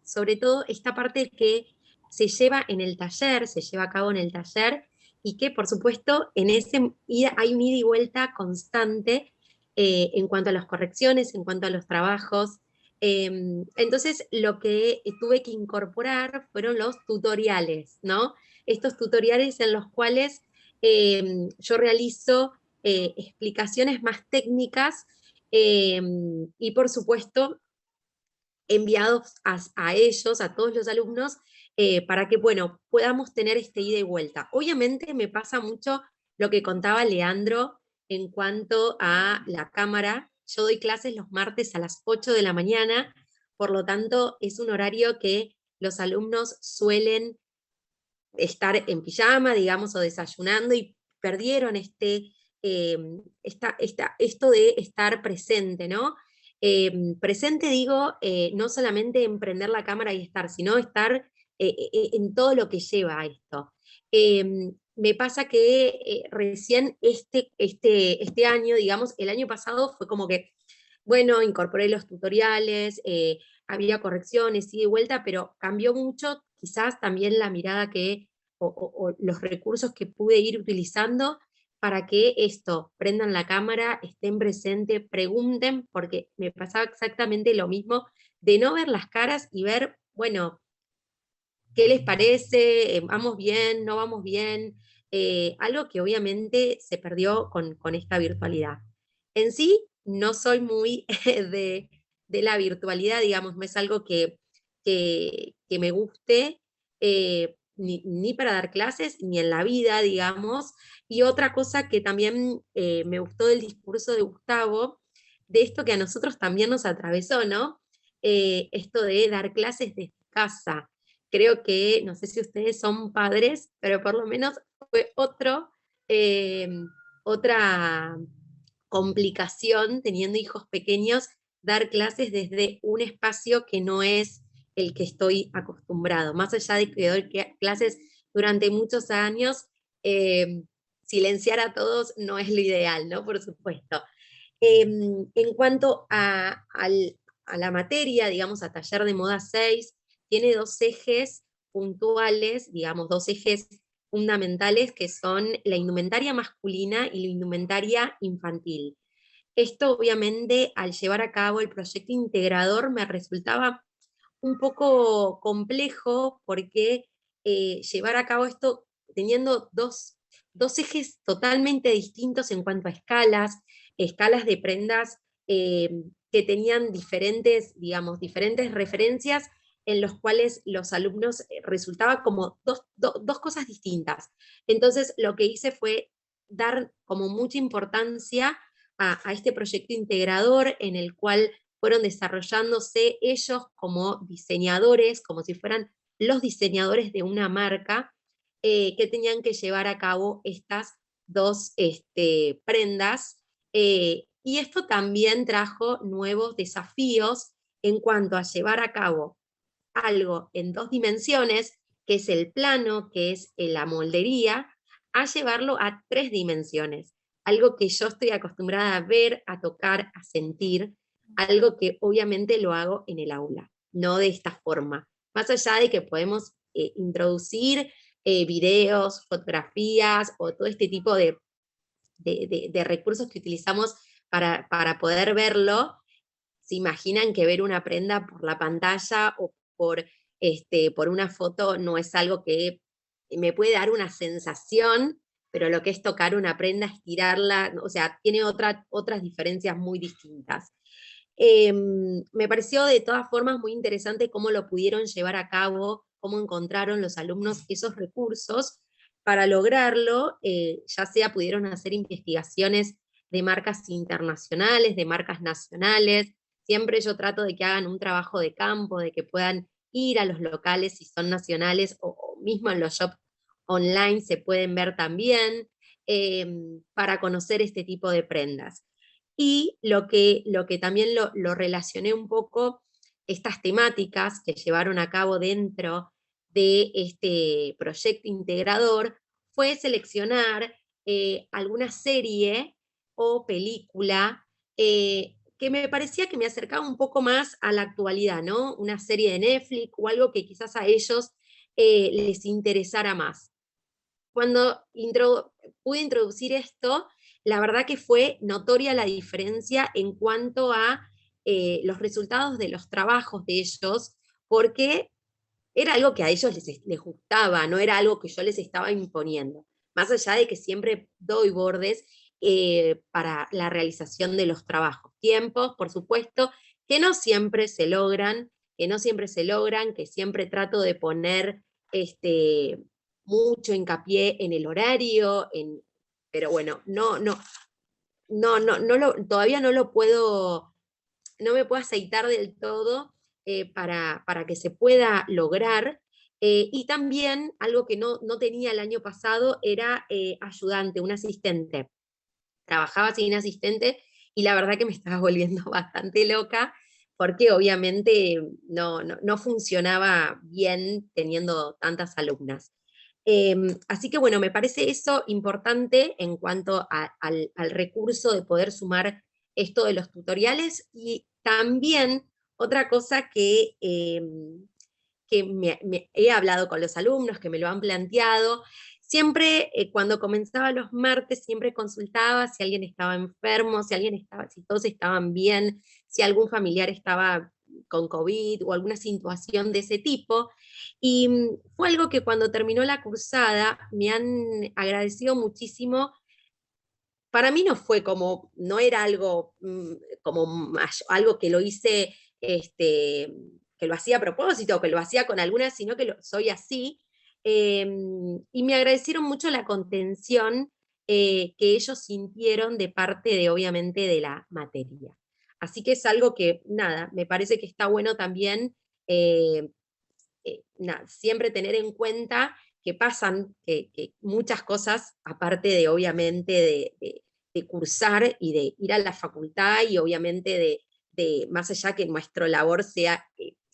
sobre todo esta parte que se lleva en el taller, se lleva a cabo en el taller, y que por supuesto hay un ida y vuelta constante en cuanto a las correcciones, en cuanto a los trabajos. Entonces lo que tuve que incorporar fueron los tutoriales, ¿no? Estos tutoriales en los cuales yo realizo explicaciones más técnicas y por supuesto enviados a ellos, a todos los alumnos, para que, bueno, podamos tener este ida y vuelta. Obviamente me pasa mucho lo que contaba Leandro en cuanto a la cámara. Yo doy clases los martes a las 8 de la mañana, por lo tanto es un horario que los alumnos suelen estar en pijama, digamos, o desayunando, y perdieron esto de estar presente, ¿no? Presente digo, no solamente en prender la cámara y estar, sino estar en todo lo que lleva a esto. Me pasa que recién este año, digamos, el año pasado fue como que, bueno, incorporé los tutoriales, había correcciones, ida y vuelta, pero cambió mucho quizás también la mirada o los recursos que pude ir utilizando para que esto, prendan la cámara, estén presentes, pregunten, porque me pasaba exactamente lo mismo, de no ver las caras y ver, bueno, ¿qué les parece? ¿Vamos bien? ¿No vamos bien? Algo que obviamente se perdió con esta virtualidad. En sí, no soy muy de la virtualidad, digamos, no es algo que me guste, ni para dar clases, ni en la vida, digamos. Y otra cosa que también me gustó del discurso de Gustavo, de esto que a nosotros también nos atravesó, ¿no? Esto de dar clases desde casa. Creo que, no sé si ustedes son padres, pero por lo menos fue otra complicación teniendo hijos pequeños, dar clases desde un espacio que no es el que estoy acostumbrado. Más allá de que doy clases durante muchos años, silenciar a todos no es lo ideal, ¿no? Por supuesto. En cuanto a la materia, digamos, a taller de moda 6, tiene 2 ejes puntuales, digamos, 2 ejes fundamentales, que son la indumentaria masculina y la indumentaria infantil. Esto, obviamente, al llevar a cabo el proyecto integrador, me resultaba un poco complejo, porque llevar a cabo esto teniendo dos ejes totalmente distintos en cuanto a escalas de prendas que tenían diferentes, digamos, diferentes referencias, en los cuales los alumnos resultaba como dos cosas distintas. Entonces lo que hice fue dar como mucha importancia a este proyecto integrador, en el cual fueron desarrollándose ellos como diseñadores, como si fueran los diseñadores de una marca, que tenían que llevar a cabo estas 2 prendas. Y esto también trajo nuevos desafíos en cuanto a llevar a cabo algo en 2 dimensiones, que es el plano, que es la moldería, a llevarlo a 3 dimensiones. Algo que yo estoy acostumbrada a ver, a tocar, a sentir, algo que obviamente lo hago en el aula, no de esta forma. Más allá de que podemos introducir videos, fotografías o todo este tipo de recursos que utilizamos para poder verlo, se imaginan que ver una prenda por la pantalla o por una foto no es algo que me puede dar una sensación, pero lo que es tocar una prenda, estirarla, o sea, tiene otras diferencias muy distintas. Me pareció de todas formas muy interesante cómo lo pudieron llevar a cabo, cómo encontraron los alumnos esos recursos para lograrlo, ya sea pudieron hacer investigaciones de marcas internacionales, de marcas nacionales. Siempre yo trato de que hagan un trabajo de campo, de que puedan ir a los locales si son nacionales, o mismo en los shops online se pueden ver también, para conocer este tipo de prendas. Y lo que también lo relacioné un poco, estas temáticas que llevaron a cabo dentro de este proyecto integrador, fue seleccionar alguna serie o película que me parecía que me acercaba un poco más a la actualidad, ¿no? Una serie de Netflix o algo que quizás a ellos les interesara más. Cuando pude introducir esto, la verdad que fue notoria la diferencia en cuanto a los resultados de los trabajos de ellos, porque era algo que a ellos les gustaba, no era algo que yo les estaba imponiendo. Más allá de que siempre doy bordes para la realización de los trabajos. Tiempos, por supuesto, que no siempre se logran, que siempre trato de poner mucho hincapié en el horario, pero bueno, todavía no me puedo aceitar del todo para que se pueda lograr. Y también algo que no tenía el año pasado era ayudante, un asistente. Trabajaba sin asistente y la verdad que me estaba volviendo bastante loca, porque obviamente no funcionaba bien teniendo tantas alumnas. Así que bueno, me parece eso importante en cuanto al recurso de poder sumar esto de los tutoriales. Y también otra cosa que he hablado con los alumnos, que me lo han planteado, siempre cuando comenzaba los martes, siempre consultaba si alguien estaba enfermo, si todos estaban bien, si algún familiar estaba con COVID o alguna situación de ese tipo. Y fue algo que cuando terminó la cursada me han agradecido muchísimo. Para mí no era algo como algo que lo hice, que lo hacía a propósito, que lo hacía con algunas, sino que soy así. Y me agradecieron mucho la contención que ellos sintieron de parte obviamente, de la materia. Así que es algo que, nada, me parece que está bueno también, siempre tener en cuenta que pasan que muchas cosas, aparte de obviamente de cursar y de ir a la facultad, y obviamente más allá que nuestra labor sea,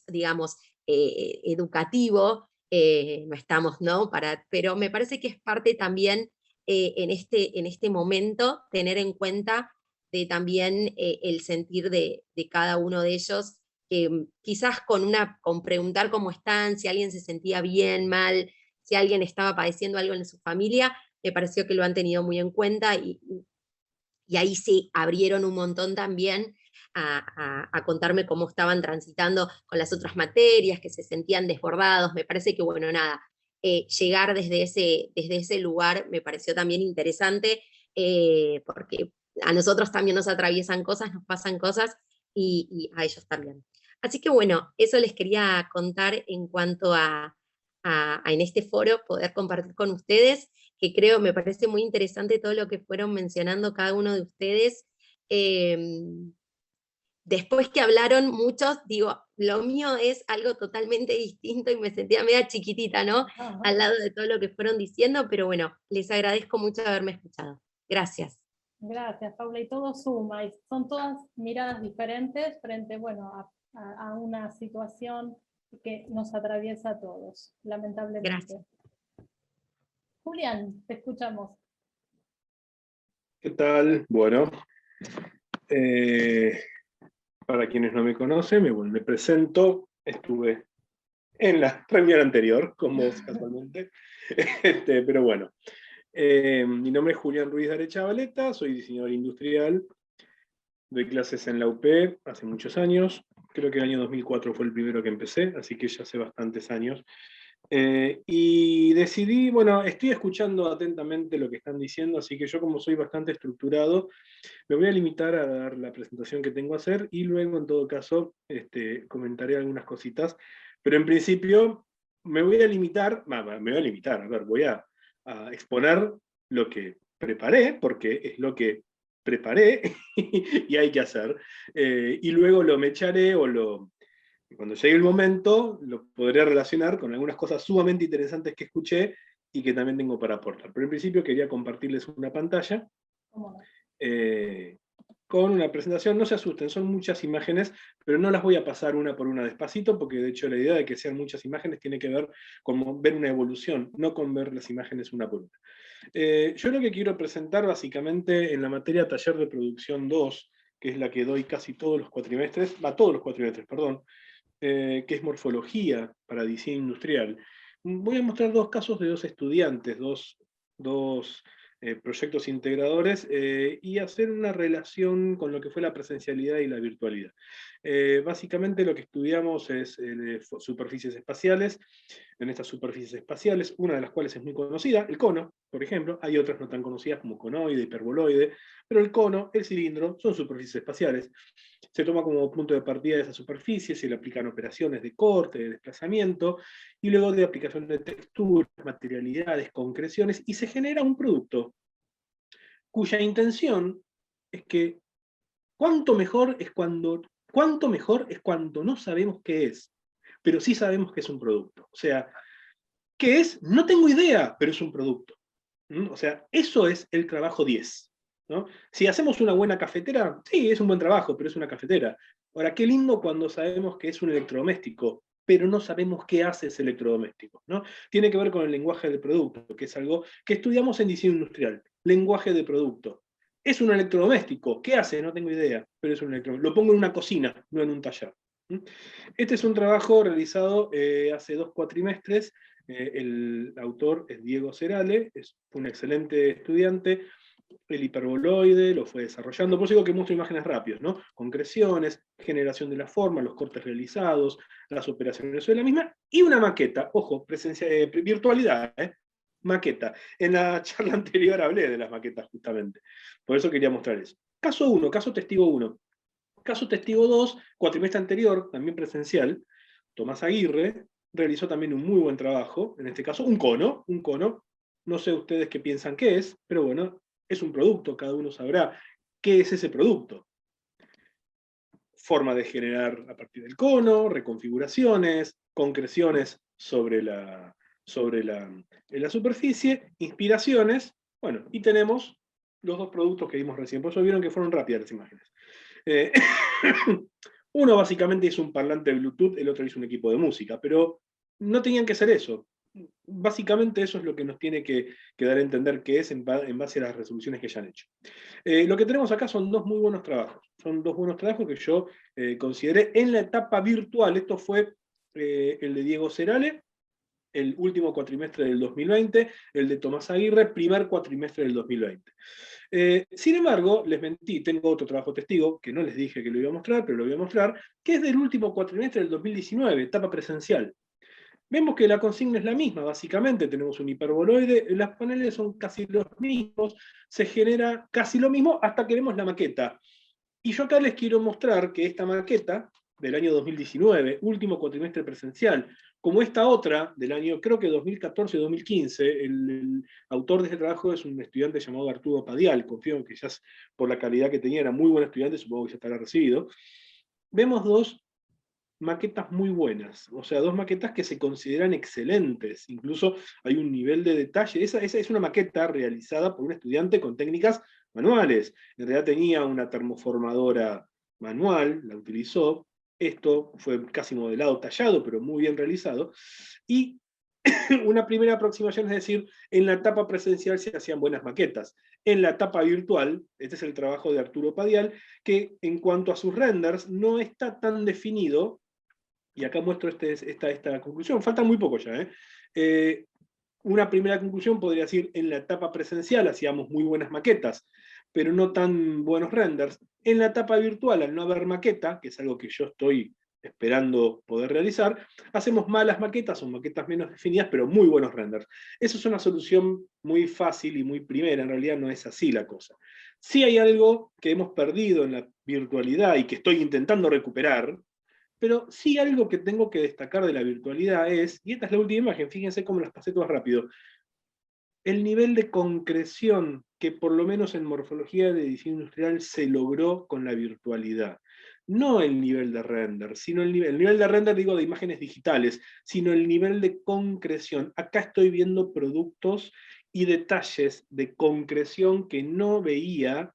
digamos, educativo, no estamos, ¿no? Pero me parece que es parte también en este momento tener en cuenta de también el sentir de cada uno de ellos, que quizás con preguntar cómo están, si alguien se sentía bien, mal, si alguien estaba padeciendo algo en su familia, me pareció que lo han tenido muy en cuenta y ahí sí abrieron un montón también a contarme cómo estaban transitando con las otras materias, que se sentían desbordados. Me parece que, bueno, nada, llegar desde ese lugar me pareció también interesante, porque a nosotros también nos atraviesan cosas, nos pasan cosas, y a ellos también. Así que bueno, eso les quería contar en cuanto a en este foro poder compartir con ustedes, que creo, me parece muy interesante todo lo que fueron mencionando cada uno de ustedes. Después que hablaron muchos, digo, lo mío es algo totalmente distinto y me sentía media chiquitita, ¿no? Ajá. Al lado de todo lo que fueron diciendo, pero bueno, les agradezco mucho haberme escuchado. Gracias. Gracias, Paula, y todo suma, y son todas miradas diferentes frente, bueno, a una situación que nos atraviesa a todos, lamentablemente. Gracias. Julián, te escuchamos. ¿Qué tal? Bueno, para quienes no me conocen, me presento. Estuve en la reunión anterior, con vos casualmente. Pero bueno, mi nombre es Julián Ruiz de Arechavaleta, soy diseñador industrial, doy clases en la UP hace muchos años. Creo que el año 2004 fue el primero que empecé, así que ya hace bastantes años. Y decidí, bueno, estoy escuchando atentamente lo que están diciendo, así que yo, como soy bastante estructurado, me voy a limitar a dar la presentación que tengo a hacer y luego, en todo caso, comentaré algunas cositas. Pero en principio me voy a limitar, a ver, voy a exponer lo que preparé, porque es lo que preparé y hay que hacer. Y luego lo mecharé cuando llegue el momento, lo podré relacionar con algunas cosas sumamente interesantes que escuché y que también tengo para aportar. Pero en principio quería compartirles una pantalla con una presentación. No se asusten, son muchas imágenes, pero no las voy a pasar una por una despacito, porque de hecho la idea de que sean muchas imágenes tiene que ver con ver una evolución, no con ver las imágenes una por una. Yo lo que quiero presentar básicamente en la materia Taller de Producción 2, que es la que doy casi todos los cuatrimestres, perdón, que es morfología para diseño industrial. Voy a mostrar dos casos de dos estudiantes, dos proyectos integradores, y hacer una relación con lo que fue la presencialidad y la virtualidad. Básicamente lo que estudiamos es superficies espaciales. En estas superficies espaciales, una de las cuales es muy conocida, el cono, por ejemplo. Hay otras no tan conocidas como conoide, hiperboloide, pero el cono, el cilindro, son superficies espaciales. Se toma como punto de partida de esas superficies, se le aplican operaciones de corte, de desplazamiento, y luego de aplicación de texturas, materialidades, concreciones, y se genera un producto cuya intención es que cuánto mejor es cuando no sabemos qué es, pero sí sabemos que es un producto. O sea, ¿qué es? No tengo idea, pero es un producto. O sea, eso es el trabajo 10. ¿No? Si hacemos una buena cafetera, sí, es un buen trabajo, pero es una cafetera. Ahora, qué lindo cuando sabemos que es un electrodoméstico, pero no sabemos qué hace ese electrodoméstico, ¿no? Tiene que ver con el lenguaje del producto, que es algo que estudiamos en diseño industrial. Lenguaje de producto. Es un electrodoméstico. ¿Qué hace? No tengo idea, pero es un electrodoméstico. Lo pongo en una cocina, no en un taller. Este es un trabajo realizado hace 2 cuatrimestres. El autor es Diego Cerale, es un excelente estudiante. El hiperboloide lo fue desarrollando, por eso digo que muestro imágenes rápidas, ¿no? Concreciones, generación de la forma, los cortes realizados, las operaciones sobre la misma, y una maqueta, ojo, virtualidad, maqueta. En la charla anterior hablé de las maquetas justamente, por eso quería mostrar eso. Caso 1, caso testigo 1. Caso testigo 2, cuatrimestre anterior, también presencial, Tomás Aguirre realizó también un muy buen trabajo, en este caso un cono, no sé ustedes qué piensan que es, pero bueno, es un producto, cada uno sabrá qué es ese producto. Forma de generar a partir del cono, reconfiguraciones, concreciones sobre la superficie, inspiraciones, bueno, y tenemos los dos productos que vimos recién, por eso vieron que fueron rápidas las imágenes. Uno básicamente hizo un parlante Bluetooth, el otro hizo un equipo de música, pero no tenían que ser eso. básicamente eso es lo que nos tiene que dar a entender que es en base a las resoluciones que ya han hecho. Lo que tenemos acá son dos muy buenos trabajos. Son dos buenos trabajos que yo consideré en la etapa virtual. Esto fue el de Diego Cerale, el último cuatrimestre del 2020, el de Tomás Aguirre, primer cuatrimestre del 2020. Sin embargo, les mentí, tengo otro trabajo testigo, que no les dije que lo iba a mostrar, pero lo voy a mostrar, que es del último cuatrimestre del 2019, etapa presencial. Vemos que la consigna es la misma, básicamente, tenemos un hiperboloide, los paneles son casi los mismos, se genera casi lo mismo hasta que vemos la maqueta. Y yo acá les quiero mostrar que esta maqueta, del año 2019, último cuatrimestre presencial, como esta otra, del año creo que 2014 o 2015, el autor de este trabajo es un estudiante llamado Arturo Padial, confío en que ya por la calidad que tenía era muy buen estudiante, supongo que ya estará recibido. Vemos dos maquetas muy buenas, o sea, dos maquetas que se consideran excelentes, incluso hay un nivel de detalle, esa es una maqueta realizada por un estudiante con técnicas manuales, en realidad tenía una termoformadora manual, la utilizó, esto fue casi modelado, tallado, pero muy bien realizado, y una primera aproximación, es decir, en la etapa presencial se hacían buenas maquetas. En la etapa virtual, este es el trabajo de Arturo Padial, que en cuanto a sus renders no está tan definido, y acá muestro esta conclusión, falta muy poco ya. Una primera conclusión podría decir, en la etapa presencial hacíamos muy buenas maquetas, pero no tan buenos renders. En la etapa virtual, al no haber maqueta, que es algo que yo estoy esperando poder realizar, hacemos malas maquetas o maquetas menos definidas, pero muy buenos renders. Eso es una solución muy fácil y muy primera, en realidad no es así la cosa. Sí hay algo que hemos perdido en la virtualidad y que estoy intentando recuperar, pero sí algo que tengo que destacar de la virtualidad es, y esta es la última imagen, fíjense cómo las pasé todas rápido, el nivel de concreción que por lo menos en morfología de diseño industrial se logró con la virtualidad. No el nivel de render, sino el nivel de render, digo, de imágenes digitales, sino el nivel de concreción. Acá estoy viendo productos y detalles de concreción que no veía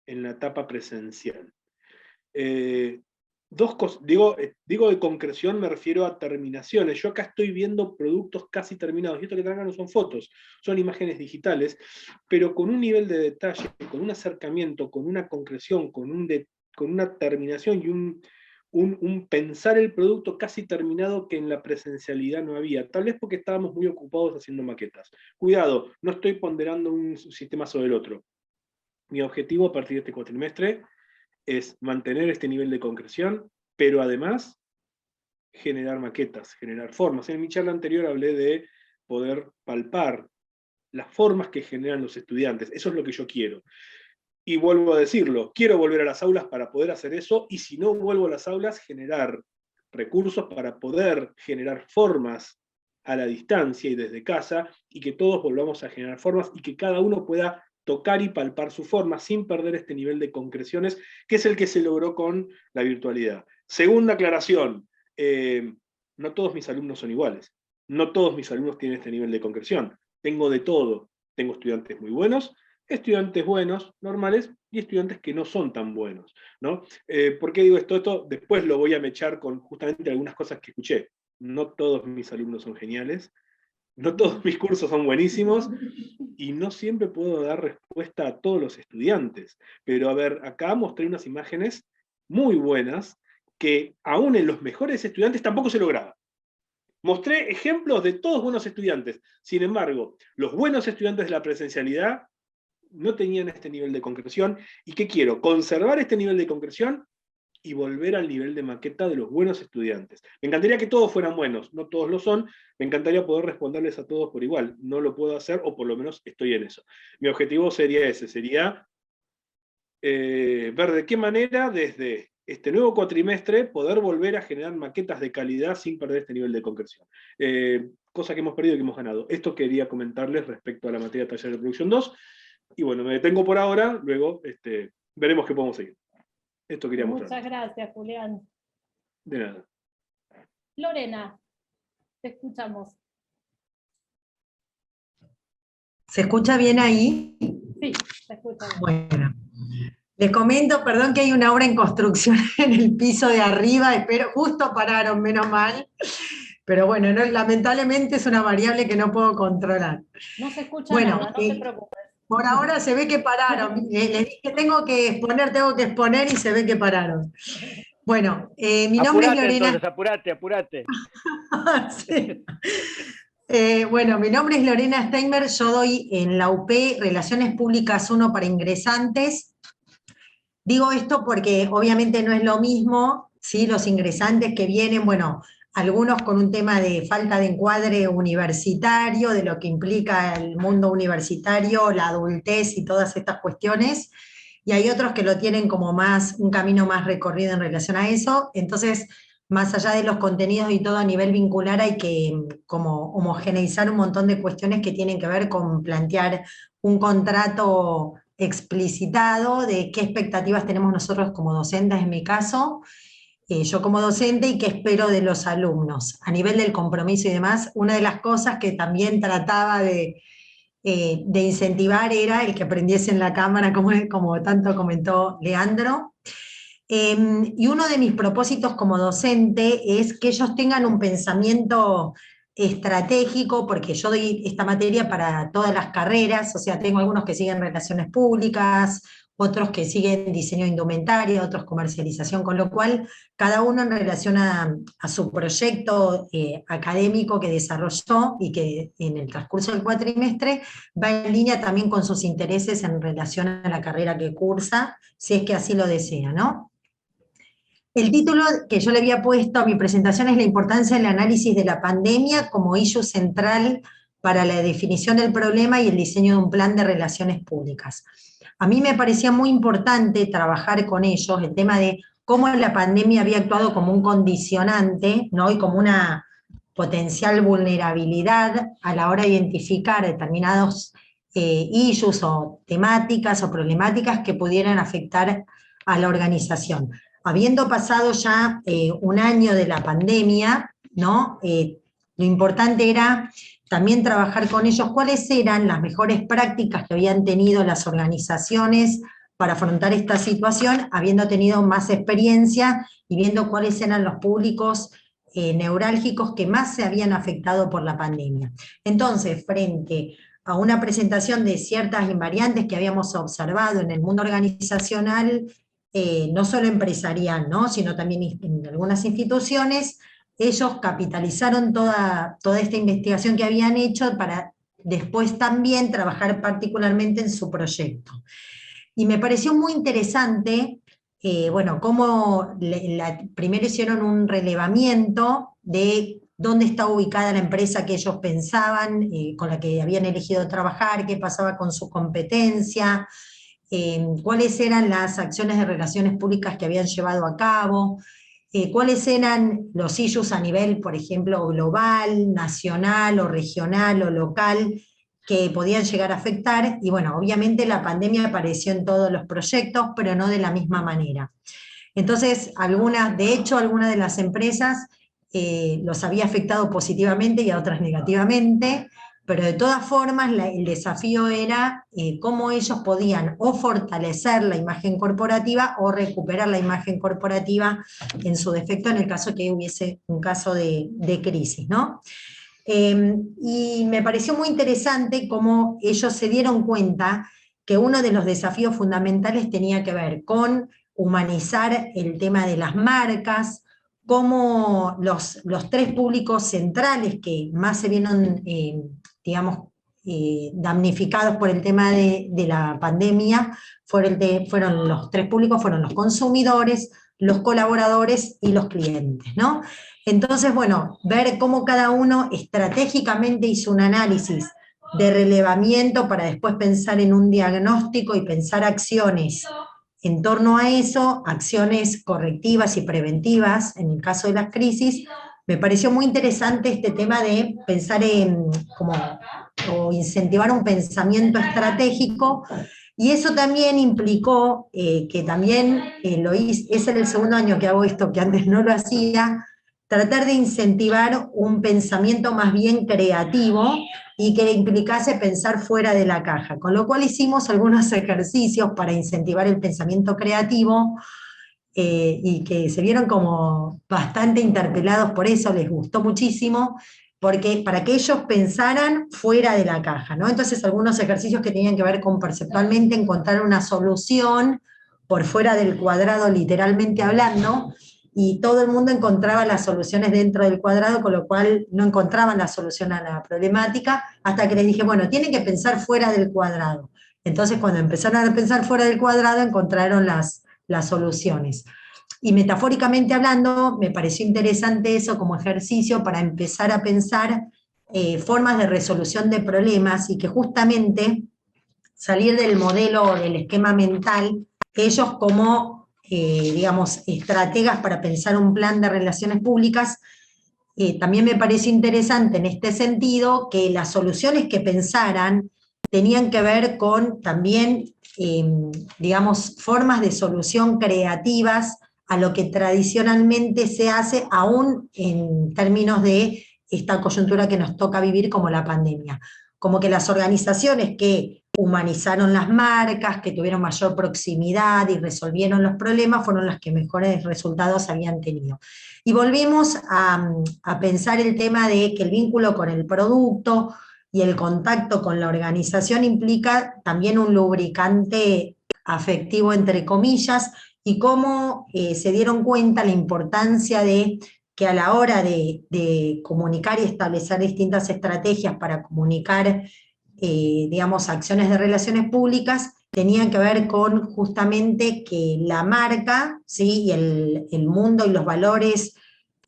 en la etapa presencial. Dos cosas, digo de concreción, me refiero a terminaciones. Yo acá estoy viendo productos casi terminados, y esto que traigan no son fotos, son imágenes digitales, pero con un nivel de detalle, con un acercamiento, con una concreción, con una terminación y un pensar el producto casi terminado que en la presencialidad no había, tal vez porque estábamos muy ocupados haciendo maquetas. Cuidado, no estoy ponderando un sistema sobre el otro. Mi objetivo a partir de este cuatrimestre es mantener este nivel de concreción, pero además generar maquetas, generar formas. En mi charla anterior hablé de poder palpar las formas que generan los estudiantes. Eso es lo que yo quiero. Y vuelvo a decirlo, quiero volver a las aulas para poder hacer eso, y si no vuelvo a las aulas, generar recursos para poder generar formas a la distancia y desde casa, y que todos volvamos a generar formas, y que cada uno pueda tocar y palpar su forma sin perder este nivel de concreciones, que es el que se logró con la virtualidad. Segunda aclaración, no todos mis alumnos son iguales, no todos mis alumnos tienen este nivel de concreción, tengo de todo, tengo estudiantes muy buenos, estudiantes buenos, normales, y estudiantes que no son tan buenos, ¿no? ¿Por qué digo esto? Esto después lo voy a mechar con justamente algunas cosas que escuché. No todos mis alumnos son geniales, no todos mis cursos son buenísimos, y no siempre puedo dar respuesta a todos los estudiantes. Pero a ver, acá mostré unas imágenes muy buenas, que aún en los mejores estudiantes tampoco se lograba. Mostré ejemplos de todos buenos estudiantes. Sin embargo, los buenos estudiantes de la presencialidad no tenían este nivel de concreción. ¿Y qué quiero? Conservar este nivel de concreción y volver al nivel de maqueta de los buenos estudiantes. Me encantaría que todos fueran buenos, no todos lo son, me encantaría poder responderles a todos por igual, no lo puedo hacer, o por lo menos estoy en eso. Mi objetivo sería ese, sería ver de qué manera desde este nuevo cuatrimestre poder volver a generar maquetas de calidad sin perder este nivel de concreción. Cosa que hemos perdido y que hemos ganado. Esto quería comentarles respecto a la materia de taller de producción 2, y bueno, me detengo por ahora, luego veremos qué podemos seguir. Esto quería mostrar. Muchas gracias, Julián. De nada. Lorena, te escuchamos. ¿Se escucha bien ahí? Sí, se escucha bien. Bueno, les comento, perdón que hay una obra en construcción en el piso de arriba, espero, justo pararon, menos mal. Pero bueno, lamentablemente es una variable que no puedo controlar. No se escucha Bueno, nada, no te preocupes. por ahora se ve que pararon. Les dije, tengo que exponer y se ve que pararon. Bueno, mi nombre es Apurate Lorena. entonces, apurate. Sí. Bueno, mi nombre es Lorena Steinberg, yo doy en la UP Relaciones Públicas 1 para ingresantes. Digo esto porque obviamente no es lo mismo, ¿sí? Los ingresantes que vienen, bueno, algunos con un tema de falta de encuadre universitario, de lo que implica el mundo universitario, la adultez y todas estas cuestiones, y hay otros que lo tienen como más, un camino más recorrido en relación a eso. Entonces, más allá de los contenidos y todo a nivel vincular, hay que como homogeneizar un montón de cuestiones que tienen que ver con plantear un contrato explicitado de qué expectativas tenemos nosotros como docentes, en mi caso, yo como docente, y qué espero de los alumnos. A nivel del compromiso y demás, una de las cosas que también trataba de incentivar era el que prendiesen la cámara, como tanto comentó Leandro. Y uno de mis propósitos como docente es que ellos tengan un pensamiento estratégico, porque yo doy esta materia para todas las carreras, o sea, tengo algunos que siguen relaciones públicas, otros que siguen diseño de indumentaria, otros comercialización, con lo cual cada uno en relación a su proyecto académico que desarrolló y que en el transcurso del cuatrimestre va en línea también con sus intereses en relación a la carrera que cursa, si es que así lo desea, ¿no? El título que yo le había puesto a mi presentación es la importancia del análisis de la pandemia como issue central para la definición del problema y el diseño de un plan de relaciones públicas. A mí me parecía muy importante trabajar con ellos el tema de cómo la pandemia había actuado como un condicionante, ¿no? Y como una potencial vulnerabilidad a la hora de identificar determinados issues o temáticas o problemáticas que pudieran afectar a la organización. Habiendo pasado ya un año de la pandemia, ¿no? Lo importante era también trabajar con ellos cuáles eran las mejores prácticas que habían tenido las organizaciones para afrontar esta situación, habiendo tenido más experiencia y viendo cuáles eran los públicos neurálgicos que más se habían afectado por la pandemia. Entonces, frente a una presentación de ciertas invariantes que habíamos observado en el mundo organizacional, no solo empresarial, ¿no? Sino también en algunas instituciones, ellos capitalizaron toda esta investigación que habían hecho para después también trabajar particularmente en su proyecto. Y me pareció muy interesante, bueno, cómo primero hicieron un relevamiento de dónde estaba ubicada la empresa que ellos pensaban, con la que habían elegido trabajar, qué pasaba con su competencia, cuáles eran las acciones de relaciones públicas que habían llevado a cabo, cuáles eran los issues a nivel, por ejemplo, global, nacional o regional o local que podían llegar a afectar, y bueno, obviamente la pandemia apareció en todos los proyectos, pero no de la misma manera. Entonces, de hecho, algunas de las empresas los había afectado positivamente y a otras negativamente, pero de todas formas el desafío era cómo ellos podían o fortalecer la imagen corporativa o recuperar la imagen corporativa en su defecto en el caso que hubiese un caso de crisis, ¿no? Y me pareció muy interesante cómo ellos se dieron cuenta que uno de los desafíos fundamentales tenía que ver con humanizar el tema de las marcas, cómo los tres públicos centrales que más se vieron, digamos, damnificados por el tema de la pandemia, fueron los tres públicos, fueron los consumidores, los colaboradores y los clientes, ¿no? Entonces, bueno, ver cómo cada uno estratégicamente hizo un análisis de relevamiento para después pensar en un diagnóstico y pensar acciones en torno a eso, acciones correctivas y preventivas en el caso de las crisis. Me pareció muy interesante este tema de pensar o incentivar un pensamiento estratégico, y eso también implicó que también lo hice, ese era el segundo año que hago esto, que antes no lo hacía, tratar de incentivar un pensamiento más bien creativo y que implicase pensar fuera de la caja, con lo cual hicimos algunos ejercicios para incentivar el pensamiento creativo, y que se vieron como bastante interpelados por eso, les gustó muchísimo, porque para que ellos pensaran fuera de la caja, ¿no? Entonces algunos ejercicios que tenían que ver con perceptualmente encontrar una solución por fuera del cuadrado, literalmente hablando, y todo el mundo encontraba las soluciones dentro del cuadrado, con lo cual no encontraban la solución a la problemática, hasta que les dije, bueno, tienen que pensar fuera del cuadrado. Entonces cuando empezaron a pensar fuera del cuadrado, encontraron las soluciones. Y metafóricamente hablando, me pareció interesante eso como ejercicio para empezar a pensar formas de resolución de problemas y que justamente salir del modelo o del esquema mental, ellos como, digamos, estrategas para pensar un plan de relaciones públicas, también me pareció interesante en este sentido que las soluciones que pensaran tenían que ver con también, digamos, formas de solución creativas a lo que tradicionalmente se hace, aún en términos de esta coyuntura que nos toca vivir como la pandemia. Como que las organizaciones que humanizaron las marcas, que tuvieron mayor proximidad y resolvieron los problemas, fueron las que mejores resultados habían tenido. Y volvimos a pensar el tema de que el vínculo con el producto y el contacto con la organización implica también un lubricante afectivo, entre comillas, y cómo se dieron cuenta la importancia de que a la hora de comunicar y establecer distintas estrategias para comunicar, digamos, acciones de relaciones públicas, tenían que ver con justamente que la marca, ¿sí? Y el mundo y los valores,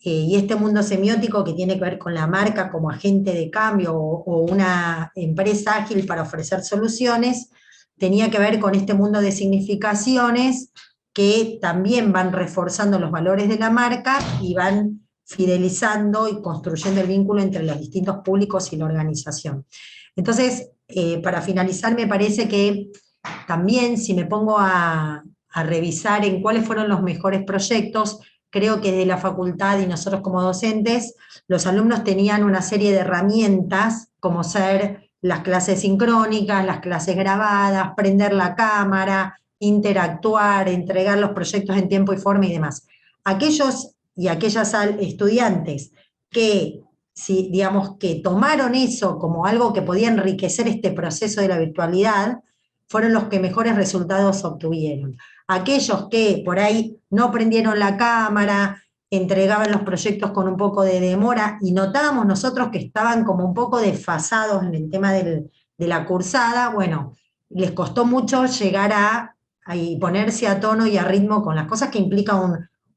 y este mundo semiótico que tiene que ver con la marca como agente de cambio o una empresa ágil para ofrecer soluciones, tenía que ver con este mundo de significaciones que también van reforzando los valores de la marca y van fidelizando y construyendo el vínculo entre los distintos públicos y la organización. Entonces, para finalizar, me parece que también si me pongo a revisar en cuáles fueron los mejores proyectos, creo que de la facultad y nosotros como docentes, los alumnos tenían una serie de herramientas, como ser las clases sincrónicas, las clases grabadas, prender la cámara, interactuar, entregar los proyectos en tiempo y forma y demás. Aquellos y aquellas estudiantes que, si, digamos, que tomaron eso como algo que podía enriquecer este proceso de la virtualidad, fueron los que mejores resultados obtuvieron. Aquellos que por ahí no prendieron la cámara, entregaban los proyectos con un poco de demora, y notábamos nosotros que estaban como un poco desfasados en el tema de la cursada, bueno, les costó mucho llegar a ponerse a tono y a ritmo con las cosas que implica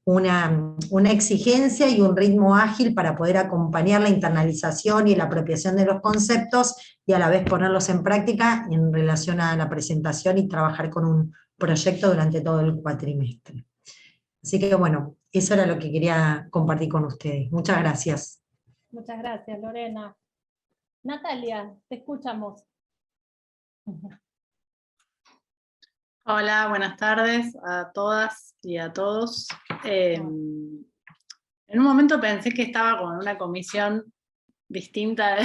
una exigencia y un ritmo ágil para poder acompañar la internalización y la apropiación de los conceptos y a la vez ponerlos en práctica en relación a la presentación y trabajar con un proyecto durante todo el cuatrimestre. Así que bueno, eso era lo que quería compartir con ustedes. Muchas gracias. Muchas gracias, Lorena. Natalia, te escuchamos. Hola, buenas tardes a todas y a todos. En un momento pensé que estaba con una comisión distinta,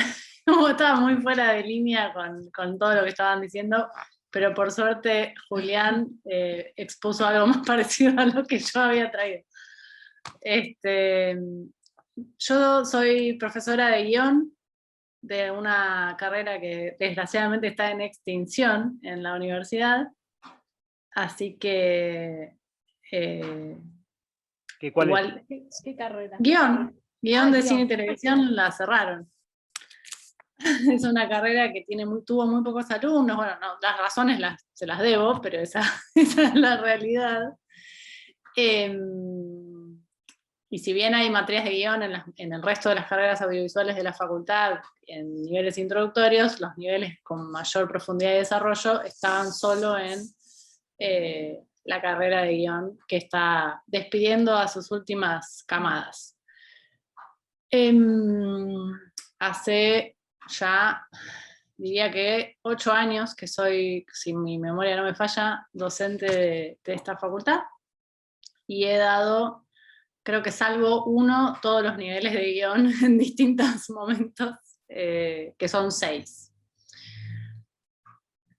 como estaba muy fuera de línea con todo lo que estaban diciendo, pero por suerte Julián expuso algo más parecido a lo que yo había traído. Yo soy profesora de guión de una carrera que desgraciadamente está en extinción en la universidad. Así que... ¿Cuál es? ¿Qué carrera? Guión de cine y guión. televisión la cerraron. Es una carrera que tuvo muy pocos alumnos. Bueno, no, las razones se las debo, pero esa es la realidad. Y si bien hay materias de guión en el resto de las carreras audiovisuales de la facultad, en niveles introductorios, los niveles con mayor profundidad y desarrollo estaban solo en la carrera de guión, que está despidiendo a sus últimas camadas. Hace ya, diría que 8 años que soy, si mi memoria no me falla, docente de esta facultad, y he dado, creo que salvo uno, todos los niveles de guión en distintos momentos, que son 6.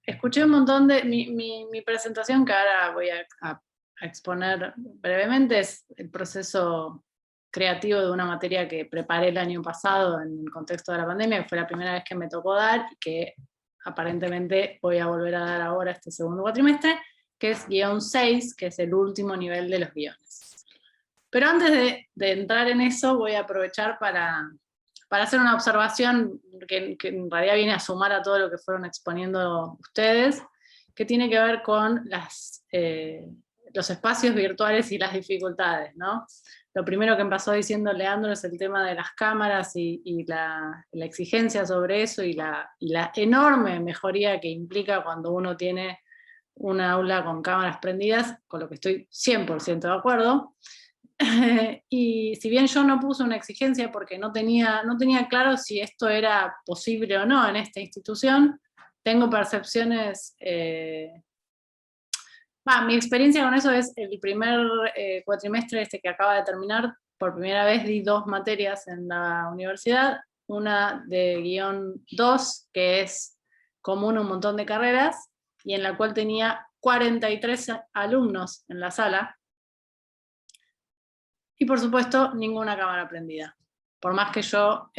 Escuché un montón de mi presentación, que ahora voy a exponer brevemente es el proceso creativo de una materia que preparé el año pasado en el contexto de la pandemia, que fue la primera vez que me tocó dar, y que aparentemente voy a volver a dar ahora este segundo cuatrimestre, que es guión 6, que es el último nivel de los guiones. Pero antes de entrar en eso, voy a aprovechar para hacer una observación que en realidad viene a sumar a todo lo que fueron exponiendo ustedes, que tiene que ver con los espacios virtuales y las dificultades, ¿no? Lo primero que empezó diciendo Leandro es el tema de las cámaras y la exigencia sobre eso y la enorme mejoría que implica cuando uno tiene una aula con cámaras prendidas, con lo que estoy 100% de acuerdo. Y si bien yo no puse una exigencia porque no tenía claro si esto era posible o no en esta institución, tengo percepciones... mi experiencia con eso es el primer cuatrimestre que acaba de terminar, por primera vez di 2 materias en la universidad, una de guión 2, que es común a un montón de carreras, y en la cual tenía 43 alumnos en la sala, y por supuesto ninguna cámara prendida. Por más que yo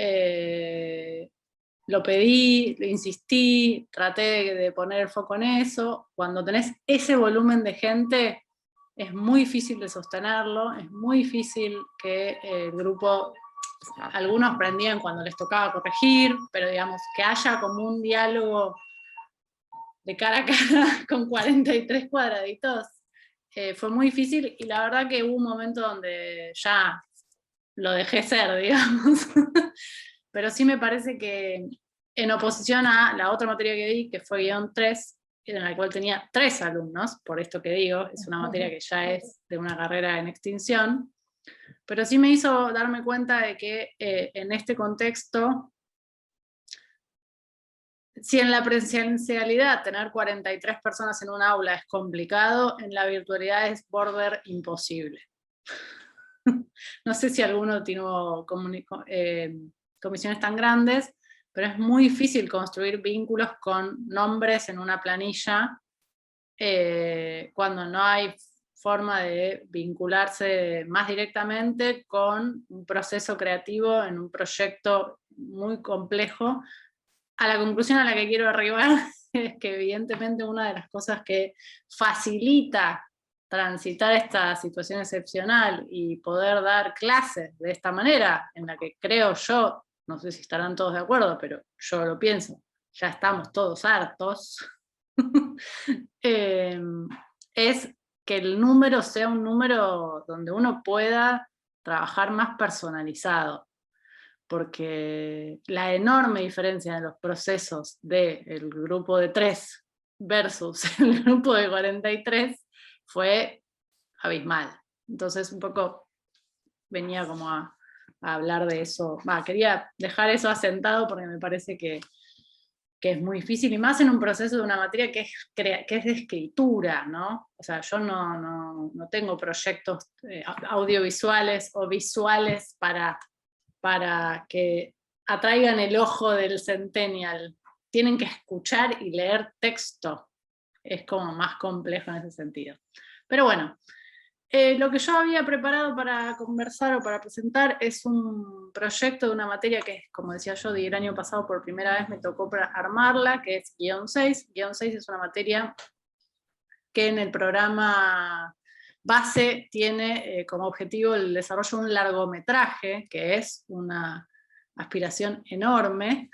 lo pedí, insistí, traté de poner el foco en eso, cuando tenés ese volumen de gente es muy difícil de sostenerlo, es muy difícil que el grupo, algunos prendían cuando les tocaba corregir, pero digamos que haya como un diálogo de cara a cara con 43 cuadraditos, fue muy difícil, y la verdad que hubo un momento donde ya lo dejé ser, digamos. Pero sí me parece que en oposición a la otra materia que di, que fue guión 3, en la cual tenía 3 alumnos, por esto que digo, es una materia que ya es de una carrera en extinción, pero sí me hizo darme cuenta de que en este contexto, si en la presencialidad tener 43 personas en un aula es complicado, en la virtualidad es border imposible. No sé si alguno tiene comisiones tan grandes, pero es muy difícil construir vínculos con nombres en una planilla cuando no hay forma de vincularse más directamente con un proceso creativo en un proyecto muy complejo. A la conclusión a la que quiero arribar es que evidentemente una de las cosas que facilita transitar esta situación excepcional y poder dar clases de esta manera, en la que creo yo, no sé si estarán todos de acuerdo, pero yo lo pienso, ya estamos todos hartos, es que el número sea un número donde uno pueda trabajar más personalizado, porque la enorme diferencia en los procesos del grupo de 3 versus el grupo de 43 fue abismal. Entonces un poco venía como a hablar de eso. Quería dejar eso asentado porque me parece que es muy difícil, y más en un proceso de una materia que es de escritura, ¿no? O sea, yo no tengo proyectos audiovisuales o visuales para que atraigan el ojo del centennial. Tienen que escuchar y leer texto. Es como más complejo en ese sentido. Pero bueno, lo que yo había preparado para conversar o para presentar es un proyecto de una materia que, como decía yo, el año pasado por primera vez me tocó para armarla, que es guión 6. Guión 6 es una materia que en el programa base tiene como objetivo el desarrollo de un largometraje, que es una aspiración enorme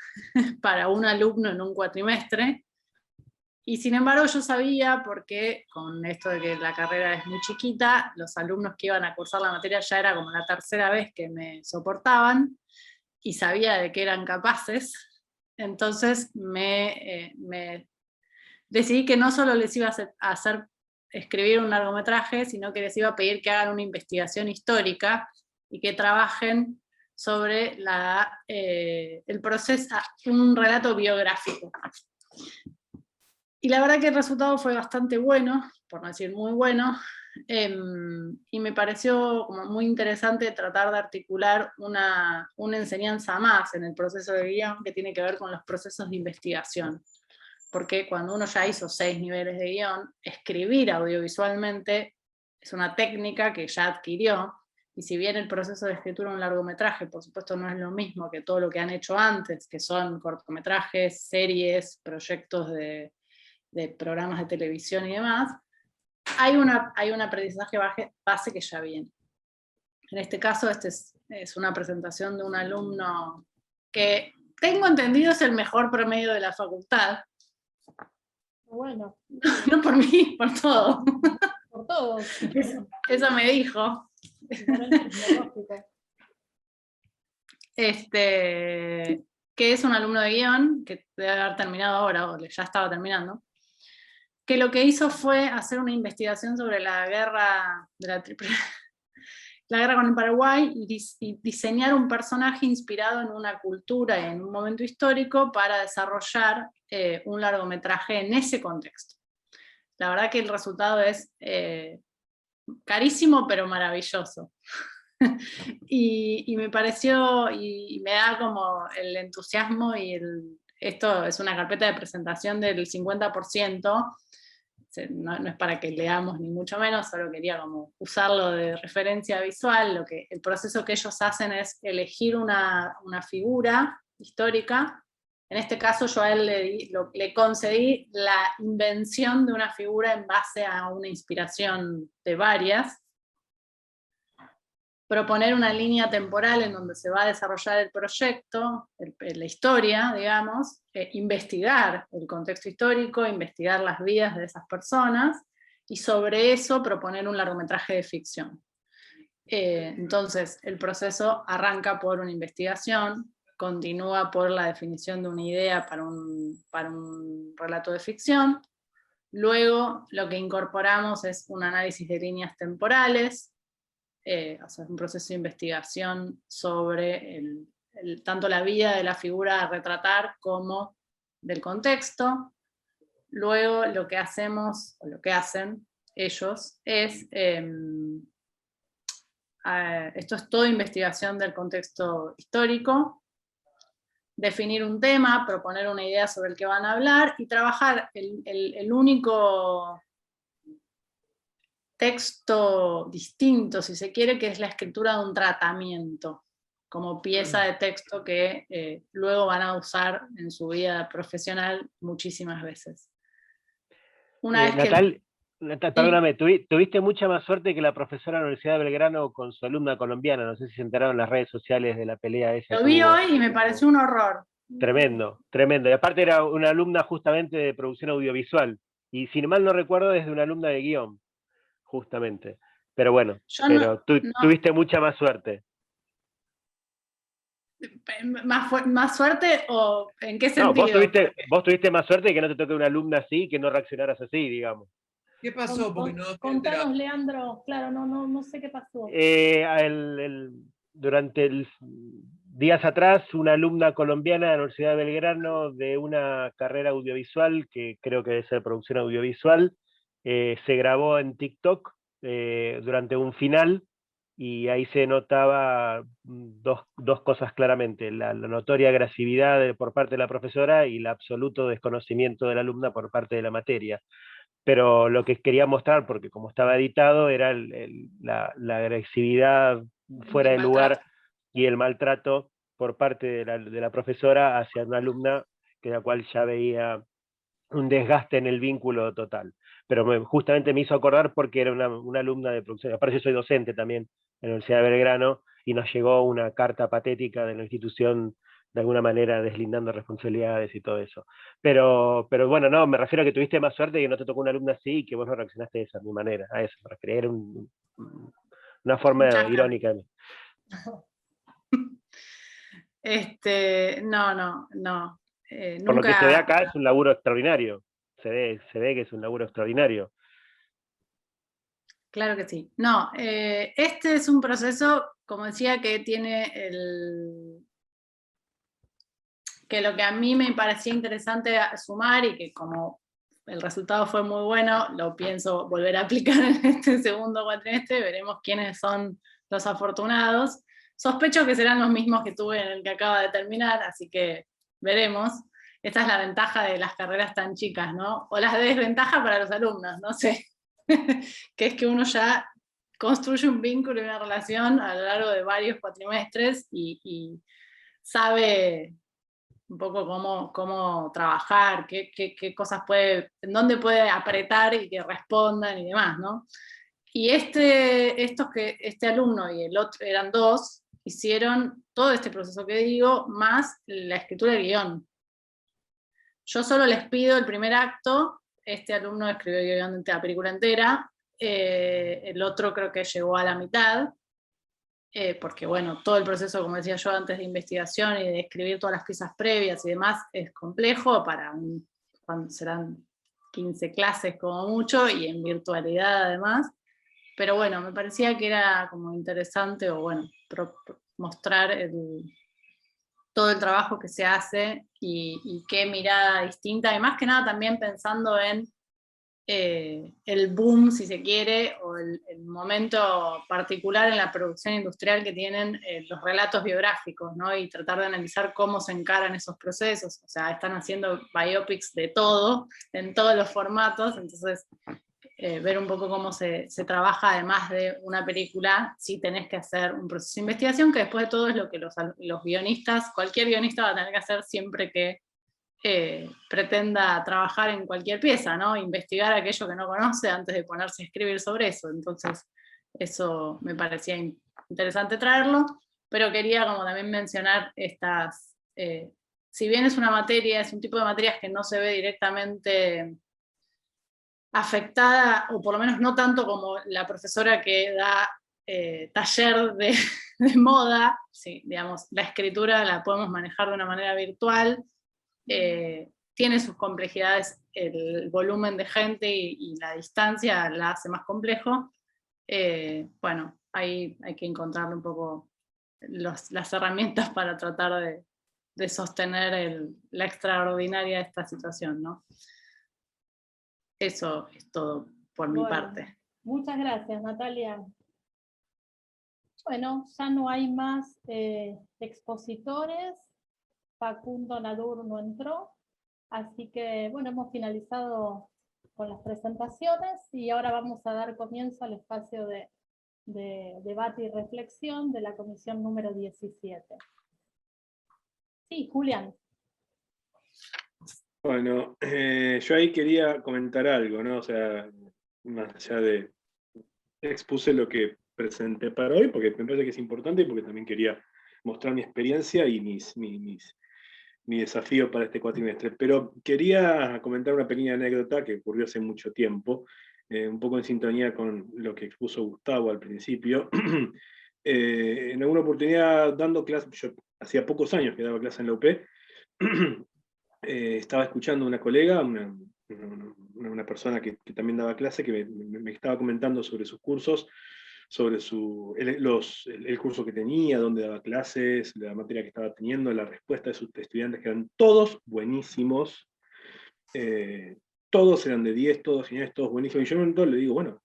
para un alumno en un cuatrimestre. Y sin embargo yo sabía, porque con esto de que la carrera es muy chiquita, los alumnos que iban a cursar la materia ya era como la 3ª vez que me soportaban, y sabía de que eran capaces, entonces me decidí que no solo les iba a hacer escribir un largometraje, sino que les iba a pedir que hagan una investigación histórica y que trabajen sobre el proceso, un relato biográfico. Y la verdad que el resultado fue bastante bueno, por no decir muy bueno, y me pareció como muy interesante tratar de articular una enseñanza más en el proceso de guión que tiene que ver con los procesos de investigación. Porque cuando uno ya hizo 6 niveles de guión, escribir audiovisualmente es una técnica que ya adquirió, y si bien el proceso de escritura de un largometraje, por supuesto, no es lo mismo que todo lo que han hecho antes, que son cortometrajes, series, proyectos de programas de televisión y demás, hay un aprendizaje base que ya viene. En este caso, es una presentación de un alumno que tengo entendido es el mejor promedio de la facultad. Bueno. No por mí, por todo. Por todos. Eso me dijo. Que es un alumno de guión, que debe haber terminado ahora, o ya estaba terminando, que lo que hizo fue hacer una investigación sobre la guerra de la guerra con el Paraguay, y diseñar un personaje inspirado en una cultura y en un momento histórico para desarrollar un largometraje en ese contexto. La verdad que el resultado es carísimo, pero maravilloso. y me pareció, y me da como el entusiasmo, y esto es una carpeta de presentación del 50%, no es para que leamos ni mucho menos, solo quería como usarlo de referencia visual. El proceso que ellos hacen es elegir una figura histórica. En este caso yo a él le concedí la invención de una figura en base a una inspiración de varias, proponer una línea temporal en donde se va a desarrollar el proyecto, la historia, digamos, investigar el contexto histórico, investigar las vidas de esas personas, y sobre eso proponer un largometraje de ficción. Entonces, el proceso arranca por una investigación, continúa por la definición de una idea para un relato de ficción, luego lo que incorporamos es un análisis de líneas temporales, o sea, un proceso de investigación sobre tanto la vida de la figura a retratar como del contexto. Luego lo que hacemos, o lo que hacen ellos, es, esto es todo investigación del contexto histórico, definir un tema, proponer una idea sobre el que van a hablar, y trabajar el único texto distinto, si se quiere, que es la escritura de un tratamiento, como pieza de texto que luego van a usar en su vida profesional muchísimas veces. Natal, perdóname, tuviste mucha más suerte que la profesora de la Universidad de Belgrano con su alumna colombiana. No sé si se enteraron en las redes sociales de la pelea esa. Lo vi hoy y me pareció un horror. Tremendo, tremendo. Y aparte era una alumna justamente de producción audiovisual. Y si mal no recuerdo, es de una alumna de guión, justamente. Pero bueno, tuviste mucha más suerte. ¿Más suerte o en qué sentido? No, vos tuviste más suerte de que no te toque una alumna así y que no reaccionaras así, digamos. ¿Qué pasó? Contanos, Leandro, claro, no sé qué pasó. Durante días atrás, una alumna colombiana de la Universidad de Belgrano de una carrera audiovisual, que creo que debe ser producción audiovisual, se grabó en TikTok durante un final, y ahí se notaba dos cosas claramente: la notoria agresividad por parte de la profesora y el absoluto desconocimiento de la alumna por parte de la materia. Pero lo que quería mostrar, porque como estaba editado, era la agresividad fuera de lugar y el maltrato por parte de la profesora hacia una alumna, que la cual ya veía un desgaste en el vínculo total. Pero justamente me hizo acordar porque era una alumna de producción. Aparte yo soy docente también en la Universidad de Belgrano, y nos llegó una carta patética de la institución, de alguna manera deslindando responsabilidades y todo eso. Pero bueno, no, me refiero a que tuviste más suerte y que no te tocó una alumna así y que vos no reaccionaste de esa manera. A eso me refería, era una forma irónica. No. Por lo que se ve acá es un laburo extraordinario. Se ve que es un laburo extraordinario. Claro que sí. No, este es un proceso, como decía, que tiene que lo que a mí me parecía interesante sumar, y que como el resultado fue muy bueno, lo pienso volver a aplicar en este segundo cuatrimestre. Veremos quiénes son los afortunados. Sospecho que serán los mismos que tuve en el que acaba de terminar, así que veremos. Esta es la ventaja de las carreras tan chicas, ¿no? O la desventaja para los alumnos, no sé. que es que uno ya construye un vínculo y una relación a lo largo de varios cuatrimestres y sabe un poco cómo trabajar, qué cosas en dónde puede apretar y que respondan y demás, ¿no? Y este alumno y el otro, eran dos, hicieron todo este proceso que digo, más la escritura del guión. Yo solo les pido el primer acto, este alumno escribió el guión de la película entera, el otro creo que llegó a la mitad, porque bueno, todo el proceso, como decía yo antes, de investigación y de escribir todas las piezas previas y demás, es complejo, cuando serán 15 clases como mucho, y en virtualidad además. Pero bueno, me parecía que era como interesante, o bueno, mostrar todo el trabajo que se hace y qué mirada distinta, y más que nada también pensando en el boom, si se quiere, o el momento particular en la producción industrial que tienen los relatos biográficos, ¿no? Y tratar de analizar cómo se encaran esos procesos. O sea, están haciendo biopics de todo, en todos los formatos, entonces ver un poco cómo se trabaja, además de una película, si tenés que hacer un proceso de investigación, que después de todo es lo que los guionistas, cualquier guionista va a tener que hacer siempre que pretenda trabajar en cualquier pieza, ¿no? Investigar aquello que no conoce antes de ponerse a escribir sobre eso. Entonces, eso me parecía interesante traerlo, pero quería como también mencionar estas, si bien es una materia, es un tipo de materias que no se ve directamente afectada, o por lo menos no tanto como la profesora que da taller de moda, sí, digamos, la escritura la podemos manejar de una manera virtual, tiene sus complejidades, el volumen de gente y la distancia la hace más complejo. Bueno, ahí hay que encontrarle un poco las herramientas para tratar de sostener la extraordinaria de esta situación, ¿no? Eso es todo por mi parte. Muchas gracias, Natalia. Bueno, ya no hay más expositores. Facundo Nadur no entró, así que bueno, hemos finalizado con las presentaciones y ahora vamos a dar comienzo al espacio de debate y reflexión de la comisión número 17. Sí, Julián. Bueno, yo ahí quería comentar algo, ¿no? O sea, más allá de... expuse lo que presenté para hoy, porque me parece que es importante y porque también quería mostrar mi experiencia y mi desafío para este cuatrimestre. Pero quería comentar una pequeña anécdota que ocurrió hace mucho tiempo, un poco en sintonía con lo que expuso Gustavo al principio. En alguna oportunidad dando clases, yo hacía pocos años que daba clases en la UP, estaba escuchando a una colega, una persona que también daba clase, que me estaba comentando sobre sus cursos, sobre el curso que tenía, dónde daba clases, la materia que estaba teniendo, la respuesta de sus estudiantes, que eran todos buenísimos, todos eran de 10, todos geniales, todos buenísimos. Y yo en un momento le digo, bueno,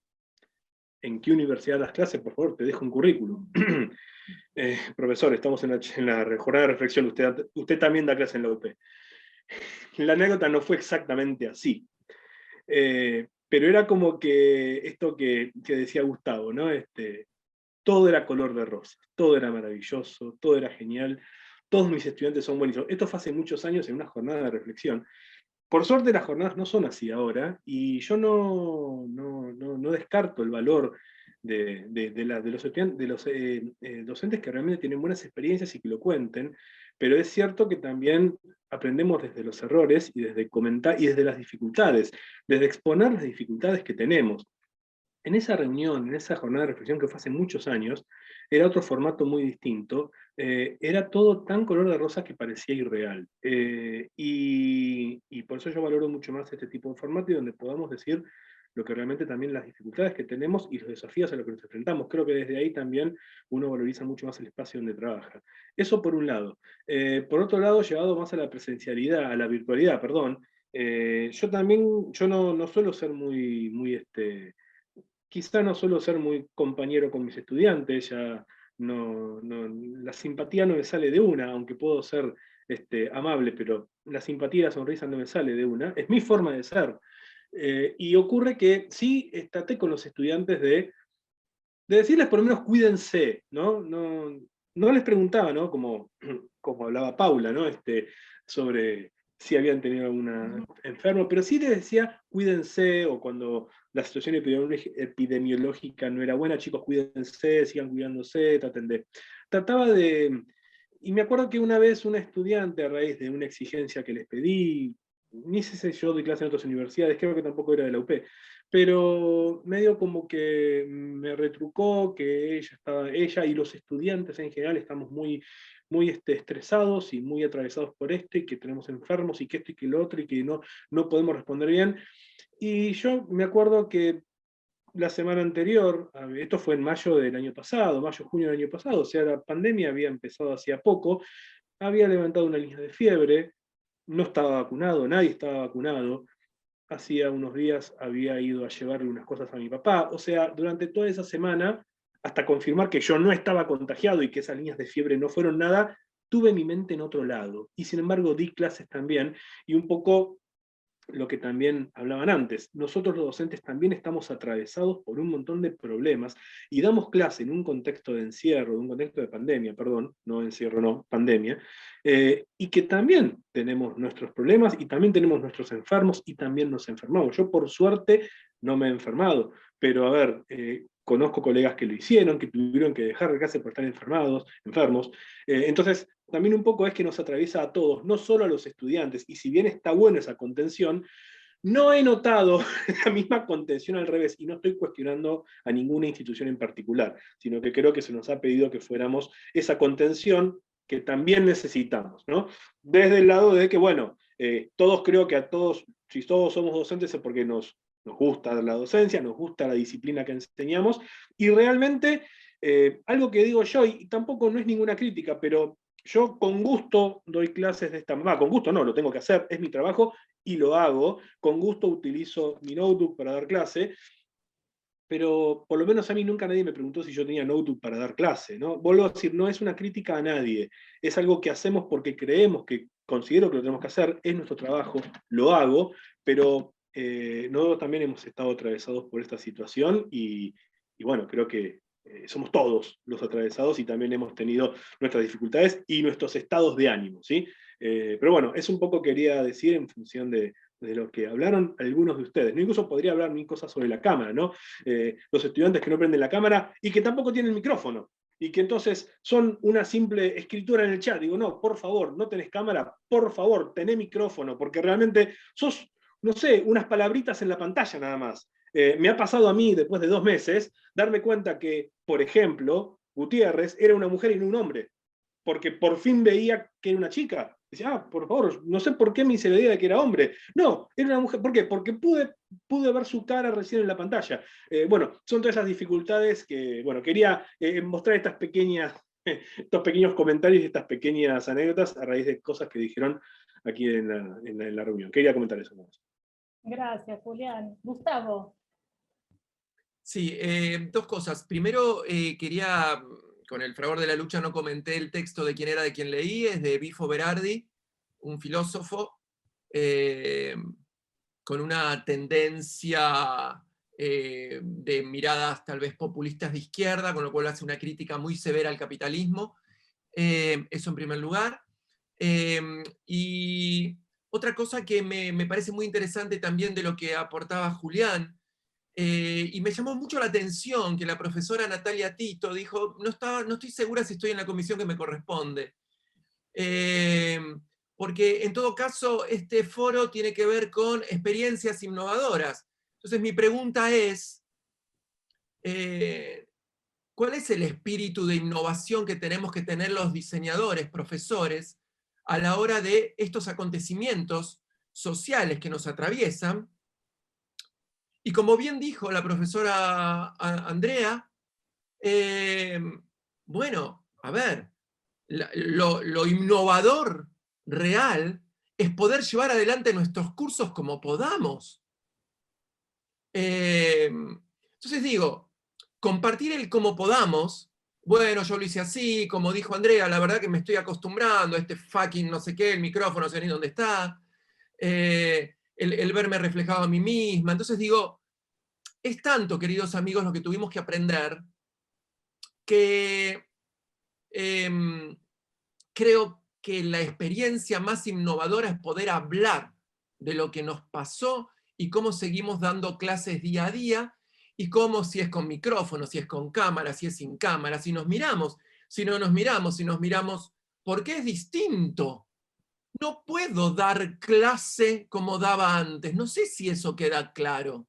¿en qué universidad das clases? Por favor, te dejo un currículum. Profesor, estamos en la jornada de reflexión, usted también da clase en la UP. La anécdota no fue exactamente así. Pero era como que esto que decía Gustavo, ¿no? Todo era color de rosa, todo era maravilloso, todo era genial, todos mis estudiantes son buenísimos. Esto fue hace muchos años en una jornada de reflexión. Por suerte las jornadas no son así ahora, y yo no descarto el valor de los docentes que realmente tienen buenas experiencias y que lo cuenten, pero es cierto que también aprendemos desde los errores y desde comentar y desde las dificultades, desde exponer las dificultades que tenemos. En esa reunión, en esa jornada de reflexión que fue hace muchos años, era otro formato muy distinto, era todo tan color de rosa que parecía irreal. Y por eso yo valoro mucho más este tipo de formato y donde podamos decir lo que realmente también las dificultades que tenemos y los desafíos a los que nos enfrentamos. Creo que desde ahí también uno valoriza mucho más el espacio donde trabaja. Eso por un lado. Por otro lado, llevado más a la presencialidad, a la virtualidad, perdón, yo no suelo ser quizá no suelo ser muy compañero con mis estudiantes, ya la simpatía no me sale de una, aunque puedo ser amable, pero la simpatía y la sonrisa no me sale de una. Es mi forma de ser. Y ocurre que sí traté con los estudiantes de decirles por lo menos cuídense, ¿no? No les preguntaba, ¿no? Como hablaba Paula, ¿no? Sobre si habían tenido alguna enfermo, pero sí les decía cuídense, o cuando la situación epidemiológica no era buena, chicos, cuídense, sigan cuidándose, trataba de... Y me acuerdo que una vez una estudiante, a raíz de una exigencia que les pedí, ni sé si yo doy clase en otras universidades, creo que tampoco era de la UP, pero medio como que me retrucó que ella y los estudiantes en general estamos muy estresados y muy atravesados por esto, y que tenemos enfermos, y que esto y que lo otro, y que no podemos responder bien. Y yo me acuerdo que la semana anterior, esto fue en mayo del año pasado, mayo-junio del año pasado, o sea, la pandemia había empezado hacía poco, había levantado una línea de fiebre, no estaba vacunado, nadie estaba vacunado, hacía unos días había ido a llevarle unas cosas a mi papá, o sea, durante toda esa semana, hasta confirmar que yo no estaba contagiado y que esas líneas de fiebre no fueron nada, tuve mi mente en otro lado, y sin embargo di clases también, y un poco lo que también hablaban antes, nosotros los docentes también estamos atravesados por un montón de problemas, y damos clase en un contexto de encierro, de un contexto de pandemia, perdón, no encierro, no, pandemia, y que también tenemos nuestros problemas, y también tenemos nuestros enfermos, y también nos enfermamos. Yo por suerte no me he enfermado, pero a ver, conozco colegas que lo hicieron, que tuvieron que dejar de clase por estar enfermos, entonces también un poco es que nos atraviesa a todos, no solo a los estudiantes, y si bien está buena esa contención, no he notado la misma contención al revés, y no estoy cuestionando a ninguna institución en particular, sino que creo que se nos ha pedido que fuéramos esa contención que también necesitamos, ¿no? Desde el lado de que, bueno, todos creo que a todos, si todos somos docentes es porque nos gusta la docencia, nos gusta la disciplina que enseñamos, y realmente, algo que digo yo, y tampoco no es ninguna crítica, pero yo con gusto doy clases de esta manera, con gusto no, lo tengo que hacer, es mi trabajo y lo hago, con gusto utilizo mi notebook para dar clase, pero por lo menos a mí nunca nadie me preguntó si yo tenía notebook para dar clase, ¿no? Vuelvo a decir, no es una crítica a nadie, es algo que hacemos porque creemos que, considero que lo tenemos que hacer, es nuestro trabajo, lo hago, pero nosotros también hemos estado atravesados por esta situación, y bueno, creo que somos todos los atravesados, y también hemos tenido nuestras dificultades y nuestros estados de ánimo, ¿sí? Pero bueno, eso un poco quería decir en función de lo que hablaron algunos de ustedes, ¿no? Incluso podría hablar mil cosas sobre la cámara, ¿no? Los estudiantes que no prenden la cámara y que tampoco tienen micrófono, y que entonces son una simple escritura en el chat. Digo, no, por favor, no tenés cámara, por favor, tené micrófono, porque realmente sos, no sé, unas palabritas en la pantalla nada más. Me ha pasado a mí, después de 2 meses, darme cuenta que, por ejemplo, Gutiérrez era una mujer y no un hombre, porque por fin veía que era una chica. Decía, por favor, no sé por qué me hice la idea de que era hombre. No, era una mujer. ¿Por qué? Porque pude ver su cara recién en la pantalla. Bueno, son todas esas dificultades que, bueno, quería mostrar estos pequeños comentarios y estas pequeñas anécdotas a raíz de cosas que dijeron aquí en la reunión. Quería comentar eso. Gracias, Julián. Gustavo. Sí, 2 cosas. Primero, quería, con el fragor de la lucha no comenté el texto de quién era, de quien leí, es de Bifo Berardi, un filósofo con una tendencia de miradas tal vez populistas de izquierda, con lo cual hace una crítica muy severa al capitalismo. Eso en primer lugar. Y otra cosa que me parece muy interesante también de lo que aportaba Julián, y me llamó mucho la atención que la profesora Natalia Tito dijo, no estoy segura si estoy en la comisión que me corresponde. Porque en todo caso este foro tiene que ver con experiencias innovadoras. Entonces mi pregunta es, ¿cuál es el espíritu de innovación que tenemos que tener los diseñadores, profesores, a la hora de estos acontecimientos sociales que nos atraviesan? Y como bien dijo la profesora Andrea, bueno, a ver, lo innovador real es poder llevar adelante nuestros cursos como podamos. Entonces digo, compartir el como podamos, bueno, yo lo hice así, como dijo Andrea, la verdad que me estoy acostumbrando a este fucking no sé qué, el micrófono, no sé ni dónde está. el verme reflejado a mí misma. Entonces digo, es tanto, queridos amigos, lo que tuvimos que aprender, que creo que la experiencia más innovadora es poder hablar de lo que nos pasó y cómo seguimos dando clases día a día, y cómo, si es con micrófono, si es con cámara, si es sin cámara, si nos miramos, si no nos miramos, si nos miramos, porque es distinto. No puedo dar clase como daba antes, no sé si eso queda claro.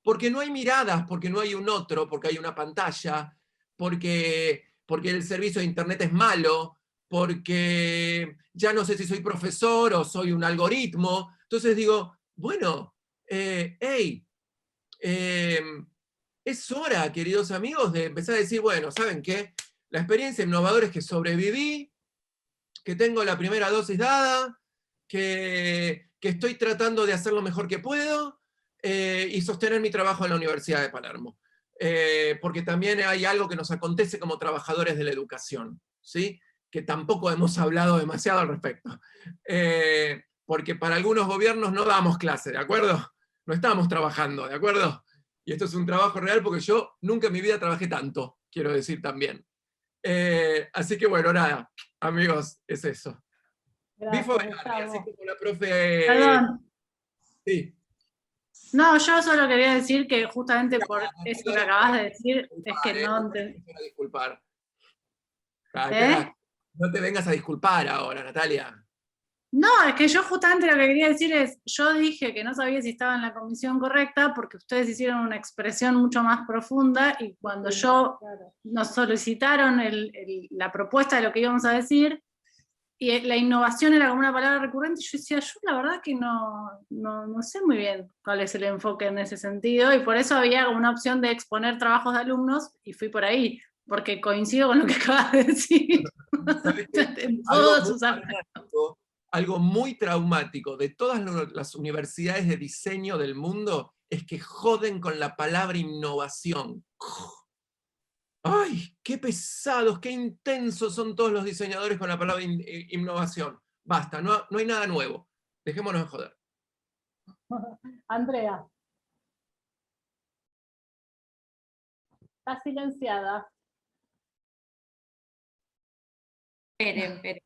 Porque no hay miradas, porque no hay un otro, porque hay una pantalla, porque el servicio de internet es malo, porque ya no sé si soy profesor o soy un algoritmo. Entonces digo, bueno, hey, es hora, queridos amigos, de empezar a decir, bueno, ¿saben qué? La experiencia innovadora es que sobreviví, que tengo la primera dosis dada, que estoy tratando de hacer lo mejor que puedo, y sostener mi trabajo en la Universidad de Palermo. Porque también hay algo que nos acontece como trabajadores de la educación, ¿sí? Que tampoco hemos hablado demasiado al respecto. Porque para algunos gobiernos no damos clase, ¿de acuerdo? No estamos trabajando, ¿de acuerdo? Y esto es un trabajo real porque yo nunca en mi vida trabajé tanto, quiero decir también. Así que bueno, nada, amigos, es eso. Bifo, así como la profe... Perdón. Sí. No, yo solo quería decir que justamente por eso que acabas de decir, es que no entendí. Disculpar. Espera, no te vengas a disculpar ahora, Natalia. No, es que yo justamente lo que quería decir es, yo dije que no sabía si estaba en la comisión correcta porque ustedes hicieron una expresión mucho más profunda, y cuando nos solicitaron la propuesta de lo que íbamos a decir, y la innovación era como una palabra recurrente, yo decía, yo la verdad que no sé muy bien cuál es el enfoque en ese sentido, y por eso había una opción de exponer trabajos de alumnos, y fui por ahí, porque coincido con lo que acabas de decir. En todos sus aspectos. Algo muy traumático de todas las universidades de diseño del mundo es que joden con la palabra innovación. ¡Ay, qué pesados, qué intensos son todos los diseñadores con la palabra innovación! Basta, no hay nada nuevo. Dejémonos de joder. Andrea. Está silenciada. Esperen.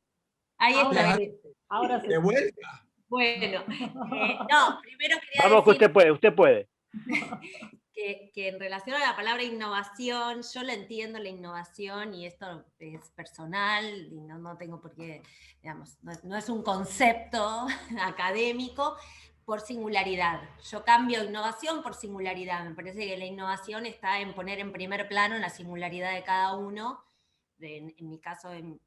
Ahí ahora está. Sí, ahora sí. ¿De vuelta? Bueno, no, primero quería Vamos, decir... que usted puede. Que en relación a la palabra innovación, yo la entiendo, la innovación, y esto es personal, y no tengo por qué, digamos, no es un concepto académico, por singularidad. Yo cambio innovación por singularidad. Me parece que la innovación está en poner en primer plano la singularidad de cada uno, en mi caso, en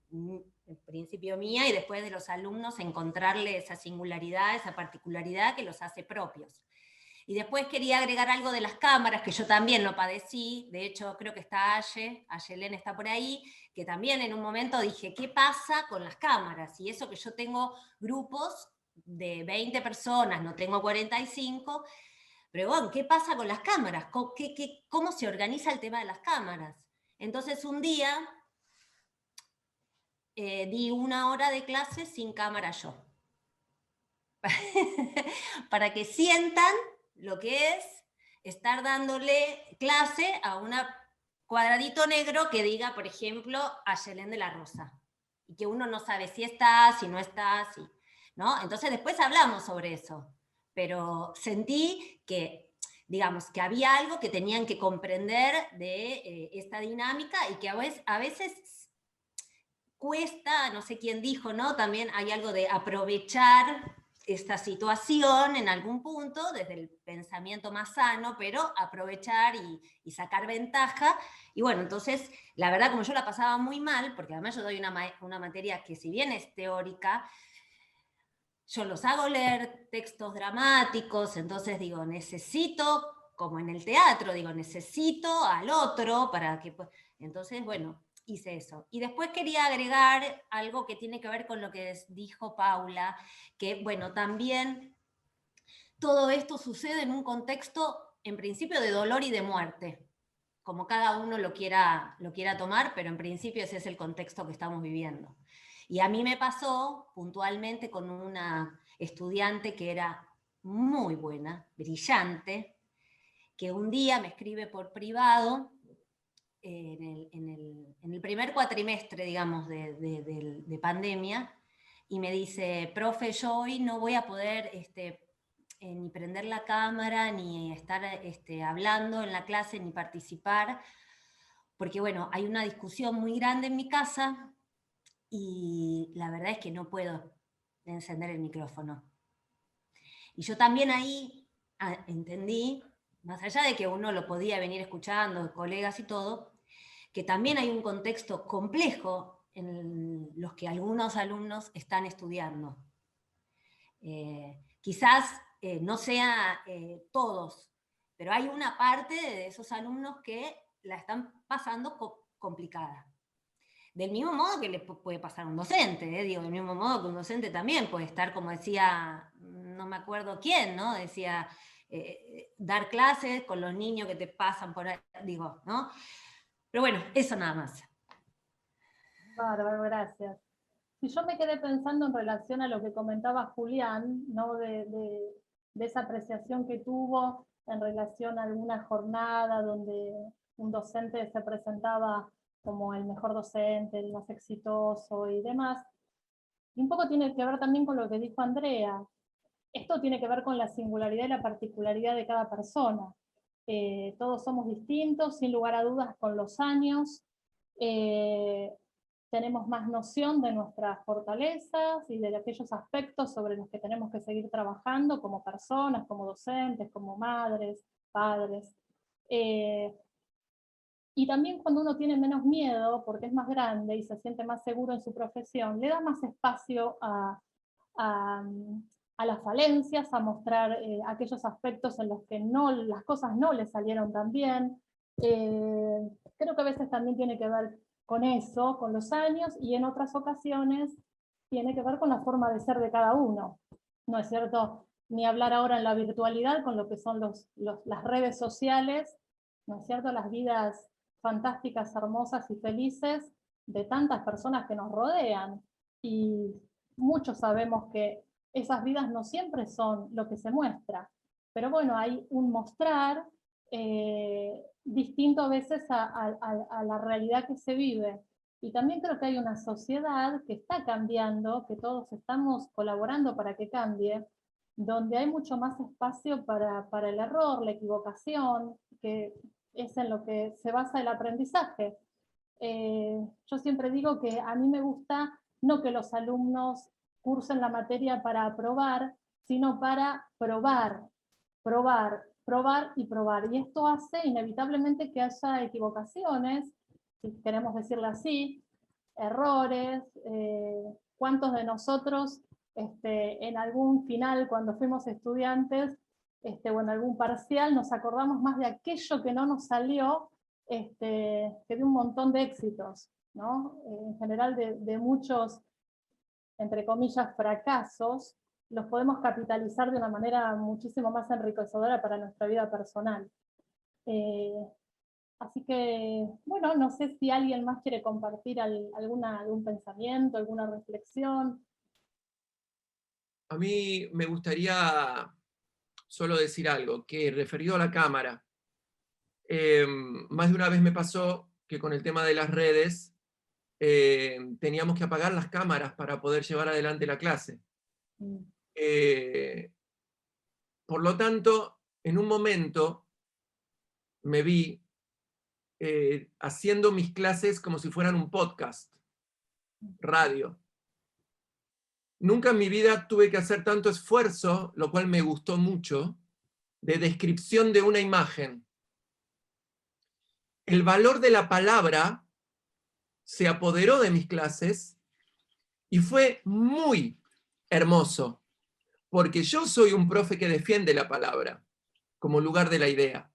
principio mía, y después de los alumnos, encontrarle esa singularidad, esa particularidad que los hace propios. Y después quería agregar algo de las cámaras, que yo también lo padecí. De hecho, creo que está Ayelén está por ahí, que también en un momento dije, ¿qué pasa con las cámaras? Y eso que yo tengo grupos de 20 personas, no tengo 45, pero bueno, ¿qué pasa con las cámaras? ¿Cómo se organiza el tema de las cámaras? Entonces un día di 1 hora de clase sin cámara yo. Para que sientan lo que es estar dándole clase a un cuadradito negro que diga, por ejemplo, Ayelén de la Rosa, y que uno no sabe si está, si no está, ¿no? Entonces después hablamos sobre eso, pero sentí que, digamos, que había algo que tenían que comprender de esta dinámica, y que a veces cuesta, no sé quién dijo, ¿no? También hay algo de aprovechar esta situación en algún punto, desde el pensamiento más sano, pero aprovechar y sacar ventaja. Y bueno, entonces, la verdad, como yo la pasaba muy mal, porque además yo doy una materia que, si bien es teórica, yo los hago leer textos dramáticos, entonces digo, necesito, como en el teatro, digo, necesito al otro para que... Entonces, bueno, hice eso. Y después quería agregar algo que tiene que ver con lo que dijo Paula, que bueno, también todo esto sucede en un contexto, en principio, de dolor y de muerte, como cada uno lo quiera tomar, pero en principio ese es el contexto que estamos viviendo. Y a mí me pasó puntualmente con una estudiante que era muy buena, brillante, que un día me escribe por privado, en el primer cuatrimestre, digamos, de pandemia, y me dice, profe, yo hoy no voy a poder ni prender la cámara, ni estar hablando en la clase, ni participar, porque bueno, hay una discusión muy grande en mi casa, y la verdad es que no puedo encender el micrófono. Y yo también ahí entendí, más allá de que uno lo podía venir escuchando, colegas y todo, que también hay un contexto complejo en los que algunos alumnos están estudiando. Quizás no sea todos, pero hay una parte de esos alumnos que la están pasando complicada. Del mismo modo que le puede pasar a un docente, digo, del mismo modo que un docente también puede estar, como decía, no me acuerdo quién, ¿no? Decía, dar clases con los niños que te pasan por ahí, digo, ¿no? Pero bueno, eso nada más. Bárbaro, gracias. Si yo me quedé pensando en relación a lo que comentaba Julián, ¿no? de esa apreciación que tuvo en relación a alguna jornada donde un docente se presentaba como el mejor docente, el más exitoso y demás, y un poco tiene que ver también con lo que dijo Andrea. Esto tiene que ver con la singularidad y la particularidad de cada persona. Todos somos distintos, sin lugar a dudas, con los años. Tenemos más noción de nuestras fortalezas y de aquellos aspectos sobre los que tenemos que seguir trabajando como personas, como docentes, como madres, padres. Y también cuando uno tiene menos miedo, porque es más grande y se siente más seguro en su profesión, le da más espacio a las falencias, a mostrar aquellos aspectos en los que las cosas no le salieron tan bien. Creo que a veces también tiene que ver con eso, con los años, y en otras ocasiones tiene que ver con la forma de ser de cada uno. ¿No es cierto? Ni hablar ahora en la virtualidad con lo que son las redes sociales, ¿no es cierto? Las vidas fantásticas, hermosas y felices de tantas personas que nos rodean. Y muchos sabemos que esas vidas no siempre son lo que se muestra. Pero bueno, hay un mostrar distinto a veces a la realidad que se vive. Y también creo que hay una sociedad que está cambiando, que todos estamos colaborando para que cambie, donde hay mucho más espacio para el error, la equivocación, que es en lo que se basa el aprendizaje. Yo siempre digo que a mí me gusta no que los alumnos cursen la materia para aprobar, sino para probar, probar, probar y probar. Y esto hace inevitablemente que haya equivocaciones, si queremos decirlo así, errores. ¿Cuántos de nosotros en algún final, cuando fuimos estudiantes, o en algún parcial, nos acordamos más de aquello que no nos salió que de un montón de éxitos, ¿no? En general de muchos, entre comillas, fracasos, los podemos capitalizar de una manera muchísimo más enriquecedora para nuestra vida personal. Así que, bueno, no sé si alguien más quiere compartir algún pensamiento, alguna reflexión. A mí me gustaría solo decir algo, que referido a la cámara, más de una vez me pasó que con el tema de las redes teníamos que apagar las cámaras para poder llevar adelante la clase. Por lo tanto, en un momento me vi haciendo mis clases como si fueran un podcast, radio. Nunca en mi vida tuve que hacer tanto esfuerzo, lo cual me gustó mucho, de descripción de una imagen. El valor de la palabra se apoderó de mis clases y fue muy hermoso, porque yo soy un profe que defiende la palabra como lugar de la idea.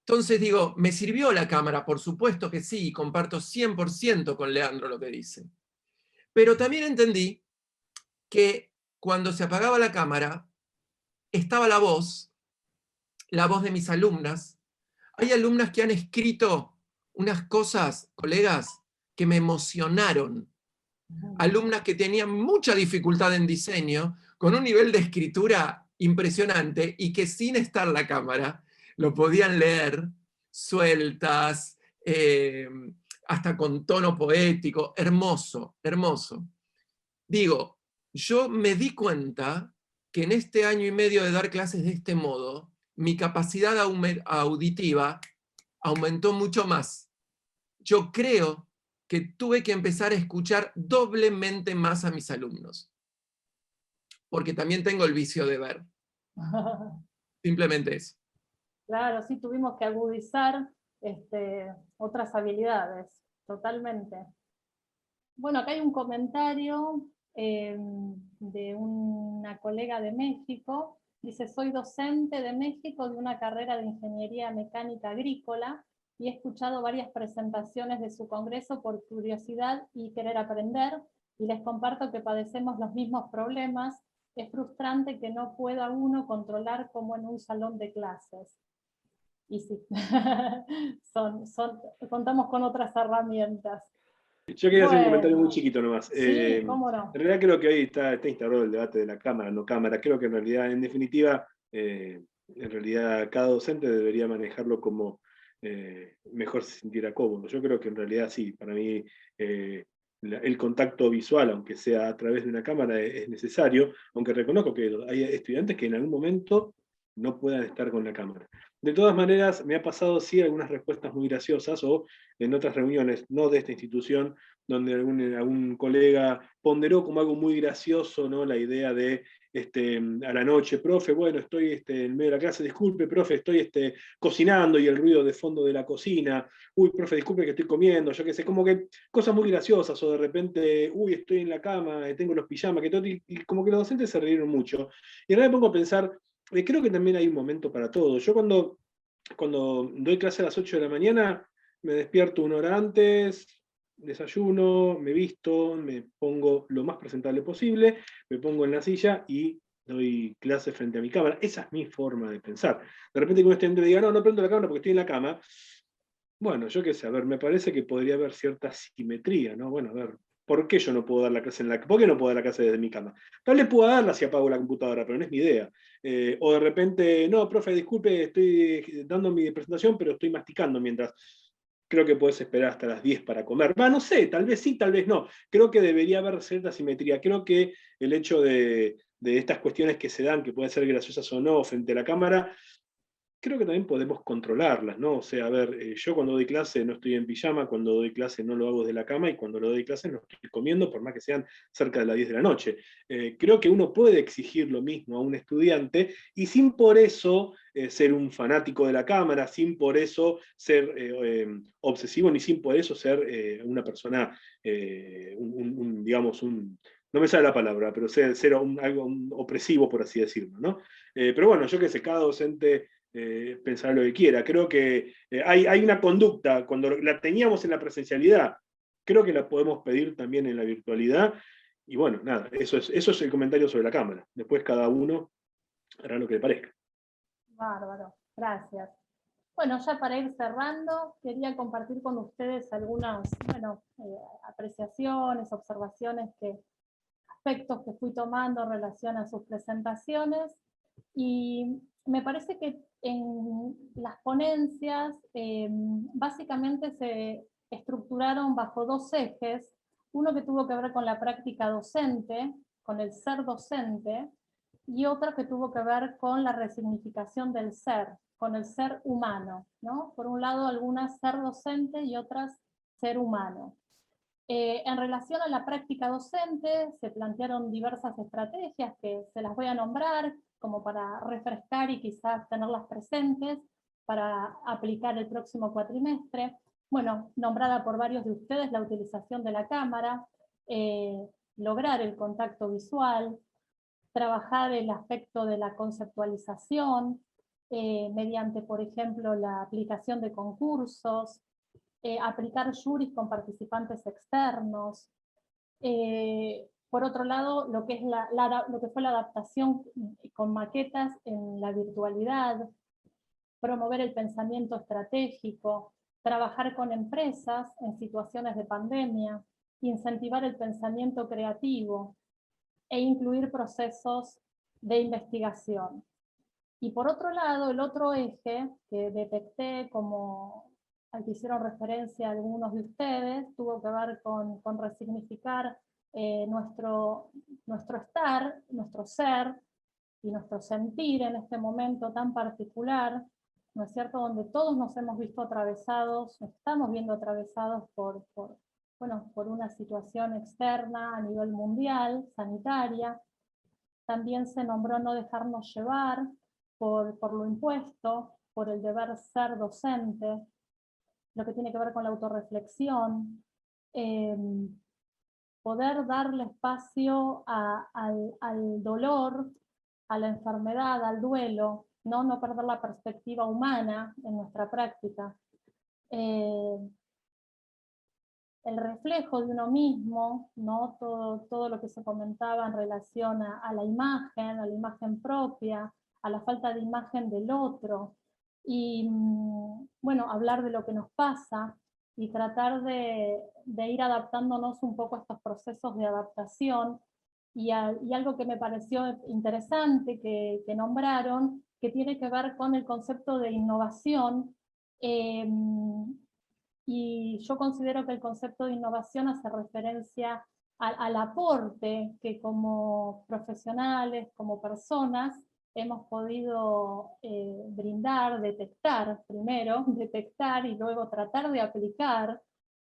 Entonces digo, ¿me sirvió la cámara? Por supuesto que sí, y comparto 100% con Leandro lo que dice. Pero también entendí que cuando se apagaba la cámara, estaba la voz de mis alumnas. Hay alumnas que han escrito unas cosas, colegas, que me emocionaron. Alumnas que tenían mucha dificultad en diseño, con un nivel de escritura impresionante y que sin estar la cámara lo podían leer sueltas, hasta con tono poético, hermoso, hermoso. Digo, yo me di cuenta que en este año y medio de dar clases de este modo, mi capacidad auditiva aumentó mucho más. Yo creo que tuve que empezar a escuchar doblemente más a mis alumnos, porque también tengo el vicio de ver. Simplemente eso. Claro, sí, tuvimos que agudizar otras habilidades, totalmente. Bueno, acá hay un comentario de una colega de México. Dice, soy docente de México de una carrera de Ingeniería Mecánica Agrícola y he escuchado varias presentaciones de su congreso por curiosidad y querer aprender, y les comparto que padecemos los mismos problemas. Es frustrante que no pueda uno controlar como en un salón de clases. Y sí, contamos con otras herramientas. Yo quería hacer un comentario muy chiquito nomás. Sí, cómo no. En realidad creo que hoy está instaurado el debate de la cámara, no cámara. Creo que en realidad, en definitiva, cada docente debería manejarlo como mejor se sintiera cómodo. Yo creo que en realidad sí, para mí el contacto visual, aunque sea a través de una cámara, es necesario, aunque reconozco que hay estudiantes que en algún momento no puedan estar con la cámara. De todas maneras, me ha pasado sí algunas respuestas muy graciosas, o en otras reuniones, no de esta institución, donde algún colega ponderó como algo muy gracioso, ¿no? La idea de a la noche, profe, bueno, estoy en medio de la clase, disculpe, profe, estoy cocinando y el ruido de fondo de la cocina, uy, profe, disculpe que estoy comiendo, yo qué sé, como que cosas muy graciosas, o de repente, uy, estoy en la cama, tengo los pijamas, que todo, y como que los docentes se rieron mucho. Y ahora me pongo a pensar, creo que también hay un momento para todo. Yo cuando doy clase a las 8 de la mañana, me despierto una hora antes, desayuno, me visto, me pongo lo más presentable posible, me pongo en la silla y doy clase frente a mi cámara. Esa es mi forma de pensar. De repente que un estudiante me diga, no prendo la cámara porque estoy en la cama. Bueno, yo qué sé, a ver, me parece que podría haber cierta simetría, ¿no? Bueno, a ver, ¿por qué yo no puedo dar la clase ¿por qué no puedo dar la clase desde mi cama? Tal vez pueda darla si apago la computadora, pero no es mi idea. O de repente, no, profe, disculpe, estoy dando mi presentación, pero estoy masticando mientras. Creo que puedes esperar hasta las 10 para comer. No sé, tal vez sí, tal vez no. Creo que debería haber cierta simetría. Creo que el hecho de estas cuestiones que se dan, que pueden ser graciosas o no, frente a la cámara, creo que también podemos controlarlas, ¿no? O sea, a ver, yo cuando doy clase no estoy en pijama, cuando doy clase no lo hago desde la cama, y cuando lo doy clase no estoy comiendo, por más que sean cerca de las 10 de la noche. Creo que uno puede exigir lo mismo a un estudiante, y sin por eso ser un fanático de la cámara, sin por eso ser obsesivo, ni sin por eso ser una persona, digamos, no me sale la palabra, pero ser algo opresivo, por así decirlo, ¿no? Pero bueno, yo qué sé, cada docente pensar lo que quiera. Creo que hay una conducta, cuando la teníamos en la presencialidad, creo que la podemos pedir también en la virtualidad. Y bueno, nada, eso es el comentario sobre la cámara. Después cada uno hará lo que le parezca. Bárbaro, gracias. Bueno, ya para ir cerrando, quería compartir con ustedes algunas apreciaciones, observaciones, aspectos que fui tomando en relación a sus presentaciones. Y me parece que en las ponencias básicamente se estructuraron bajo dos ejes, uno que tuvo que ver con la práctica docente, con el ser docente, y otro que tuvo que ver con la resignificación del ser, con el ser humano, ¿no? Por un lado, algunas ser docente y otras ser humano. En relación a la práctica docente, se plantearon diversas estrategias que se las voy a nombrar como para refrescar y quizás tenerlas presentes para aplicar el próximo cuatrimestre. Bueno, nombrada por varios de ustedes, la utilización de la cámara, lograr el contacto visual, trabajar el aspecto de la conceptualización, mediante, por ejemplo, la aplicación de concursos, aplicar juris con participantes externos. Por otro lado, lo que fue la adaptación con maquetas en la virtualidad, promover el pensamiento estratégico, trabajar con empresas en situaciones de pandemia, incentivar el pensamiento creativo e incluir procesos de investigación. Y por otro lado, el otro eje que detecté, como al que hicieron referencia algunos de ustedes, tuvo que ver con resignificar nuestro estar, nuestro ser y nuestro sentir en este momento tan particular, ¿no es cierto?, donde todos nos hemos visto atravesados, nos estamos viendo atravesados por una situación externa a nivel mundial, sanitaria. También se nombró no dejarnos llevar por lo impuesto, por el deber ser docente, lo que tiene que ver con la autorreflexión, poder darle espacio al dolor, a la enfermedad, al duelo, no perder la perspectiva humana en nuestra práctica. El reflejo de uno mismo, ¿no? Todo lo que se comentaba en relación a la imagen propia, a la falta de imagen del otro, y bueno, hablar de lo que nos pasa, y tratar de ir adaptándonos un poco a estos procesos de adaptación, y algo que me pareció interesante que nombraron, que tiene que ver con el concepto de innovación, y yo considero que el concepto de innovación hace referencia al aporte que como profesionales, como personas, hemos podido brindar, detectar y luego tratar de aplicar,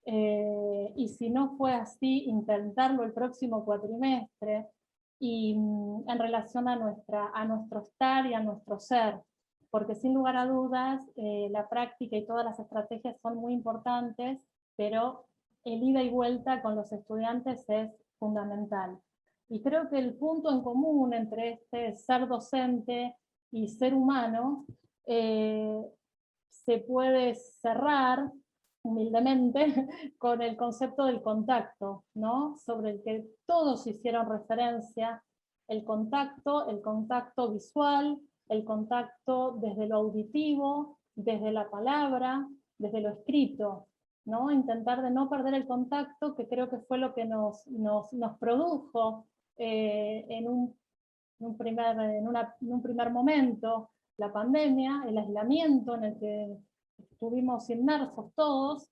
y si no fue así, intentarlo el próximo cuatrimestre, y en relación a nuestro estar y a nuestro ser. Porque sin lugar a dudas, la práctica y todas las estrategias son muy importantes, pero el ida y vuelta con los estudiantes es fundamental. Y creo que el punto en común entre este ser docente y ser humano se puede cerrar humildemente con el concepto del contacto, ¿no? Sobre el que todos hicieron referencia, el contacto visual, el contacto desde lo auditivo, desde la palabra, desde lo escrito, ¿no? Intentar de no perder el contacto, que creo que fue lo que nos produjo en un primer momento la pandemia, el aislamiento en el que estuvimos inmersos todos,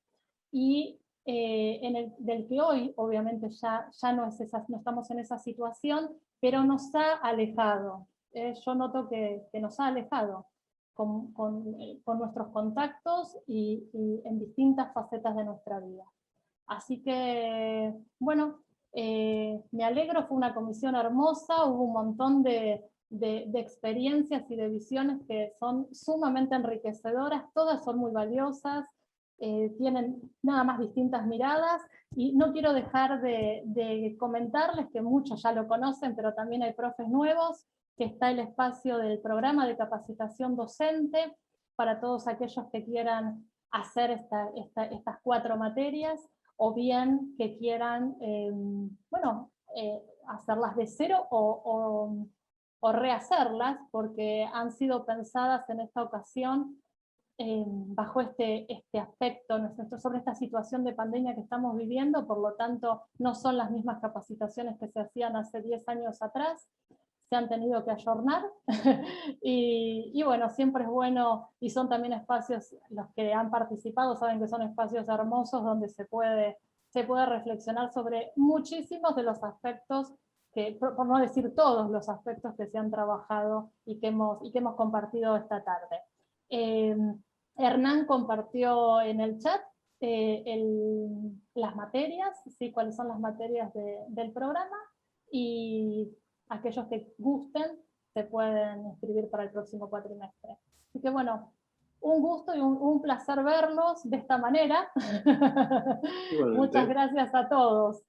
y del que hoy obviamente ya no estamos en esa situación, pero nos ha alejado. Yo noto que nos ha alejado con nuestros contactos y en distintas facetas de nuestra vida. Así que, bueno, me alegro, fue una comisión hermosa, hubo un montón de experiencias y de visiones que son sumamente enriquecedoras, todas son muy valiosas, tienen nada más distintas miradas, y no quiero dejar de comentarles que muchos ya lo conocen, pero también hay profes nuevos, que está el espacio del programa de capacitación docente para todos aquellos que quieran hacer estas 4 materias, o bien que quieran hacerlas de cero o rehacerlas, porque han sido pensadas en esta ocasión bajo este aspecto, sobre esta situación de pandemia que estamos viviendo. Por lo tanto, no son las mismas capacitaciones que se hacían hace 10 años atrás, se han tenido que ayornar, y bueno, siempre es bueno, y son también espacios, los que han participado saben que son espacios hermosos donde se puede reflexionar sobre muchísimos de los aspectos, por no decir todos los aspectos que se han trabajado y que hemos compartido esta tarde. Hernán compartió en el chat las materias, ¿sí? Cuáles son las materias del programa, y aquellos que gusten se pueden inscribir para el próximo cuatrimestre. Así que bueno, un gusto y un placer verlos de esta manera. Muchas gracias a todos.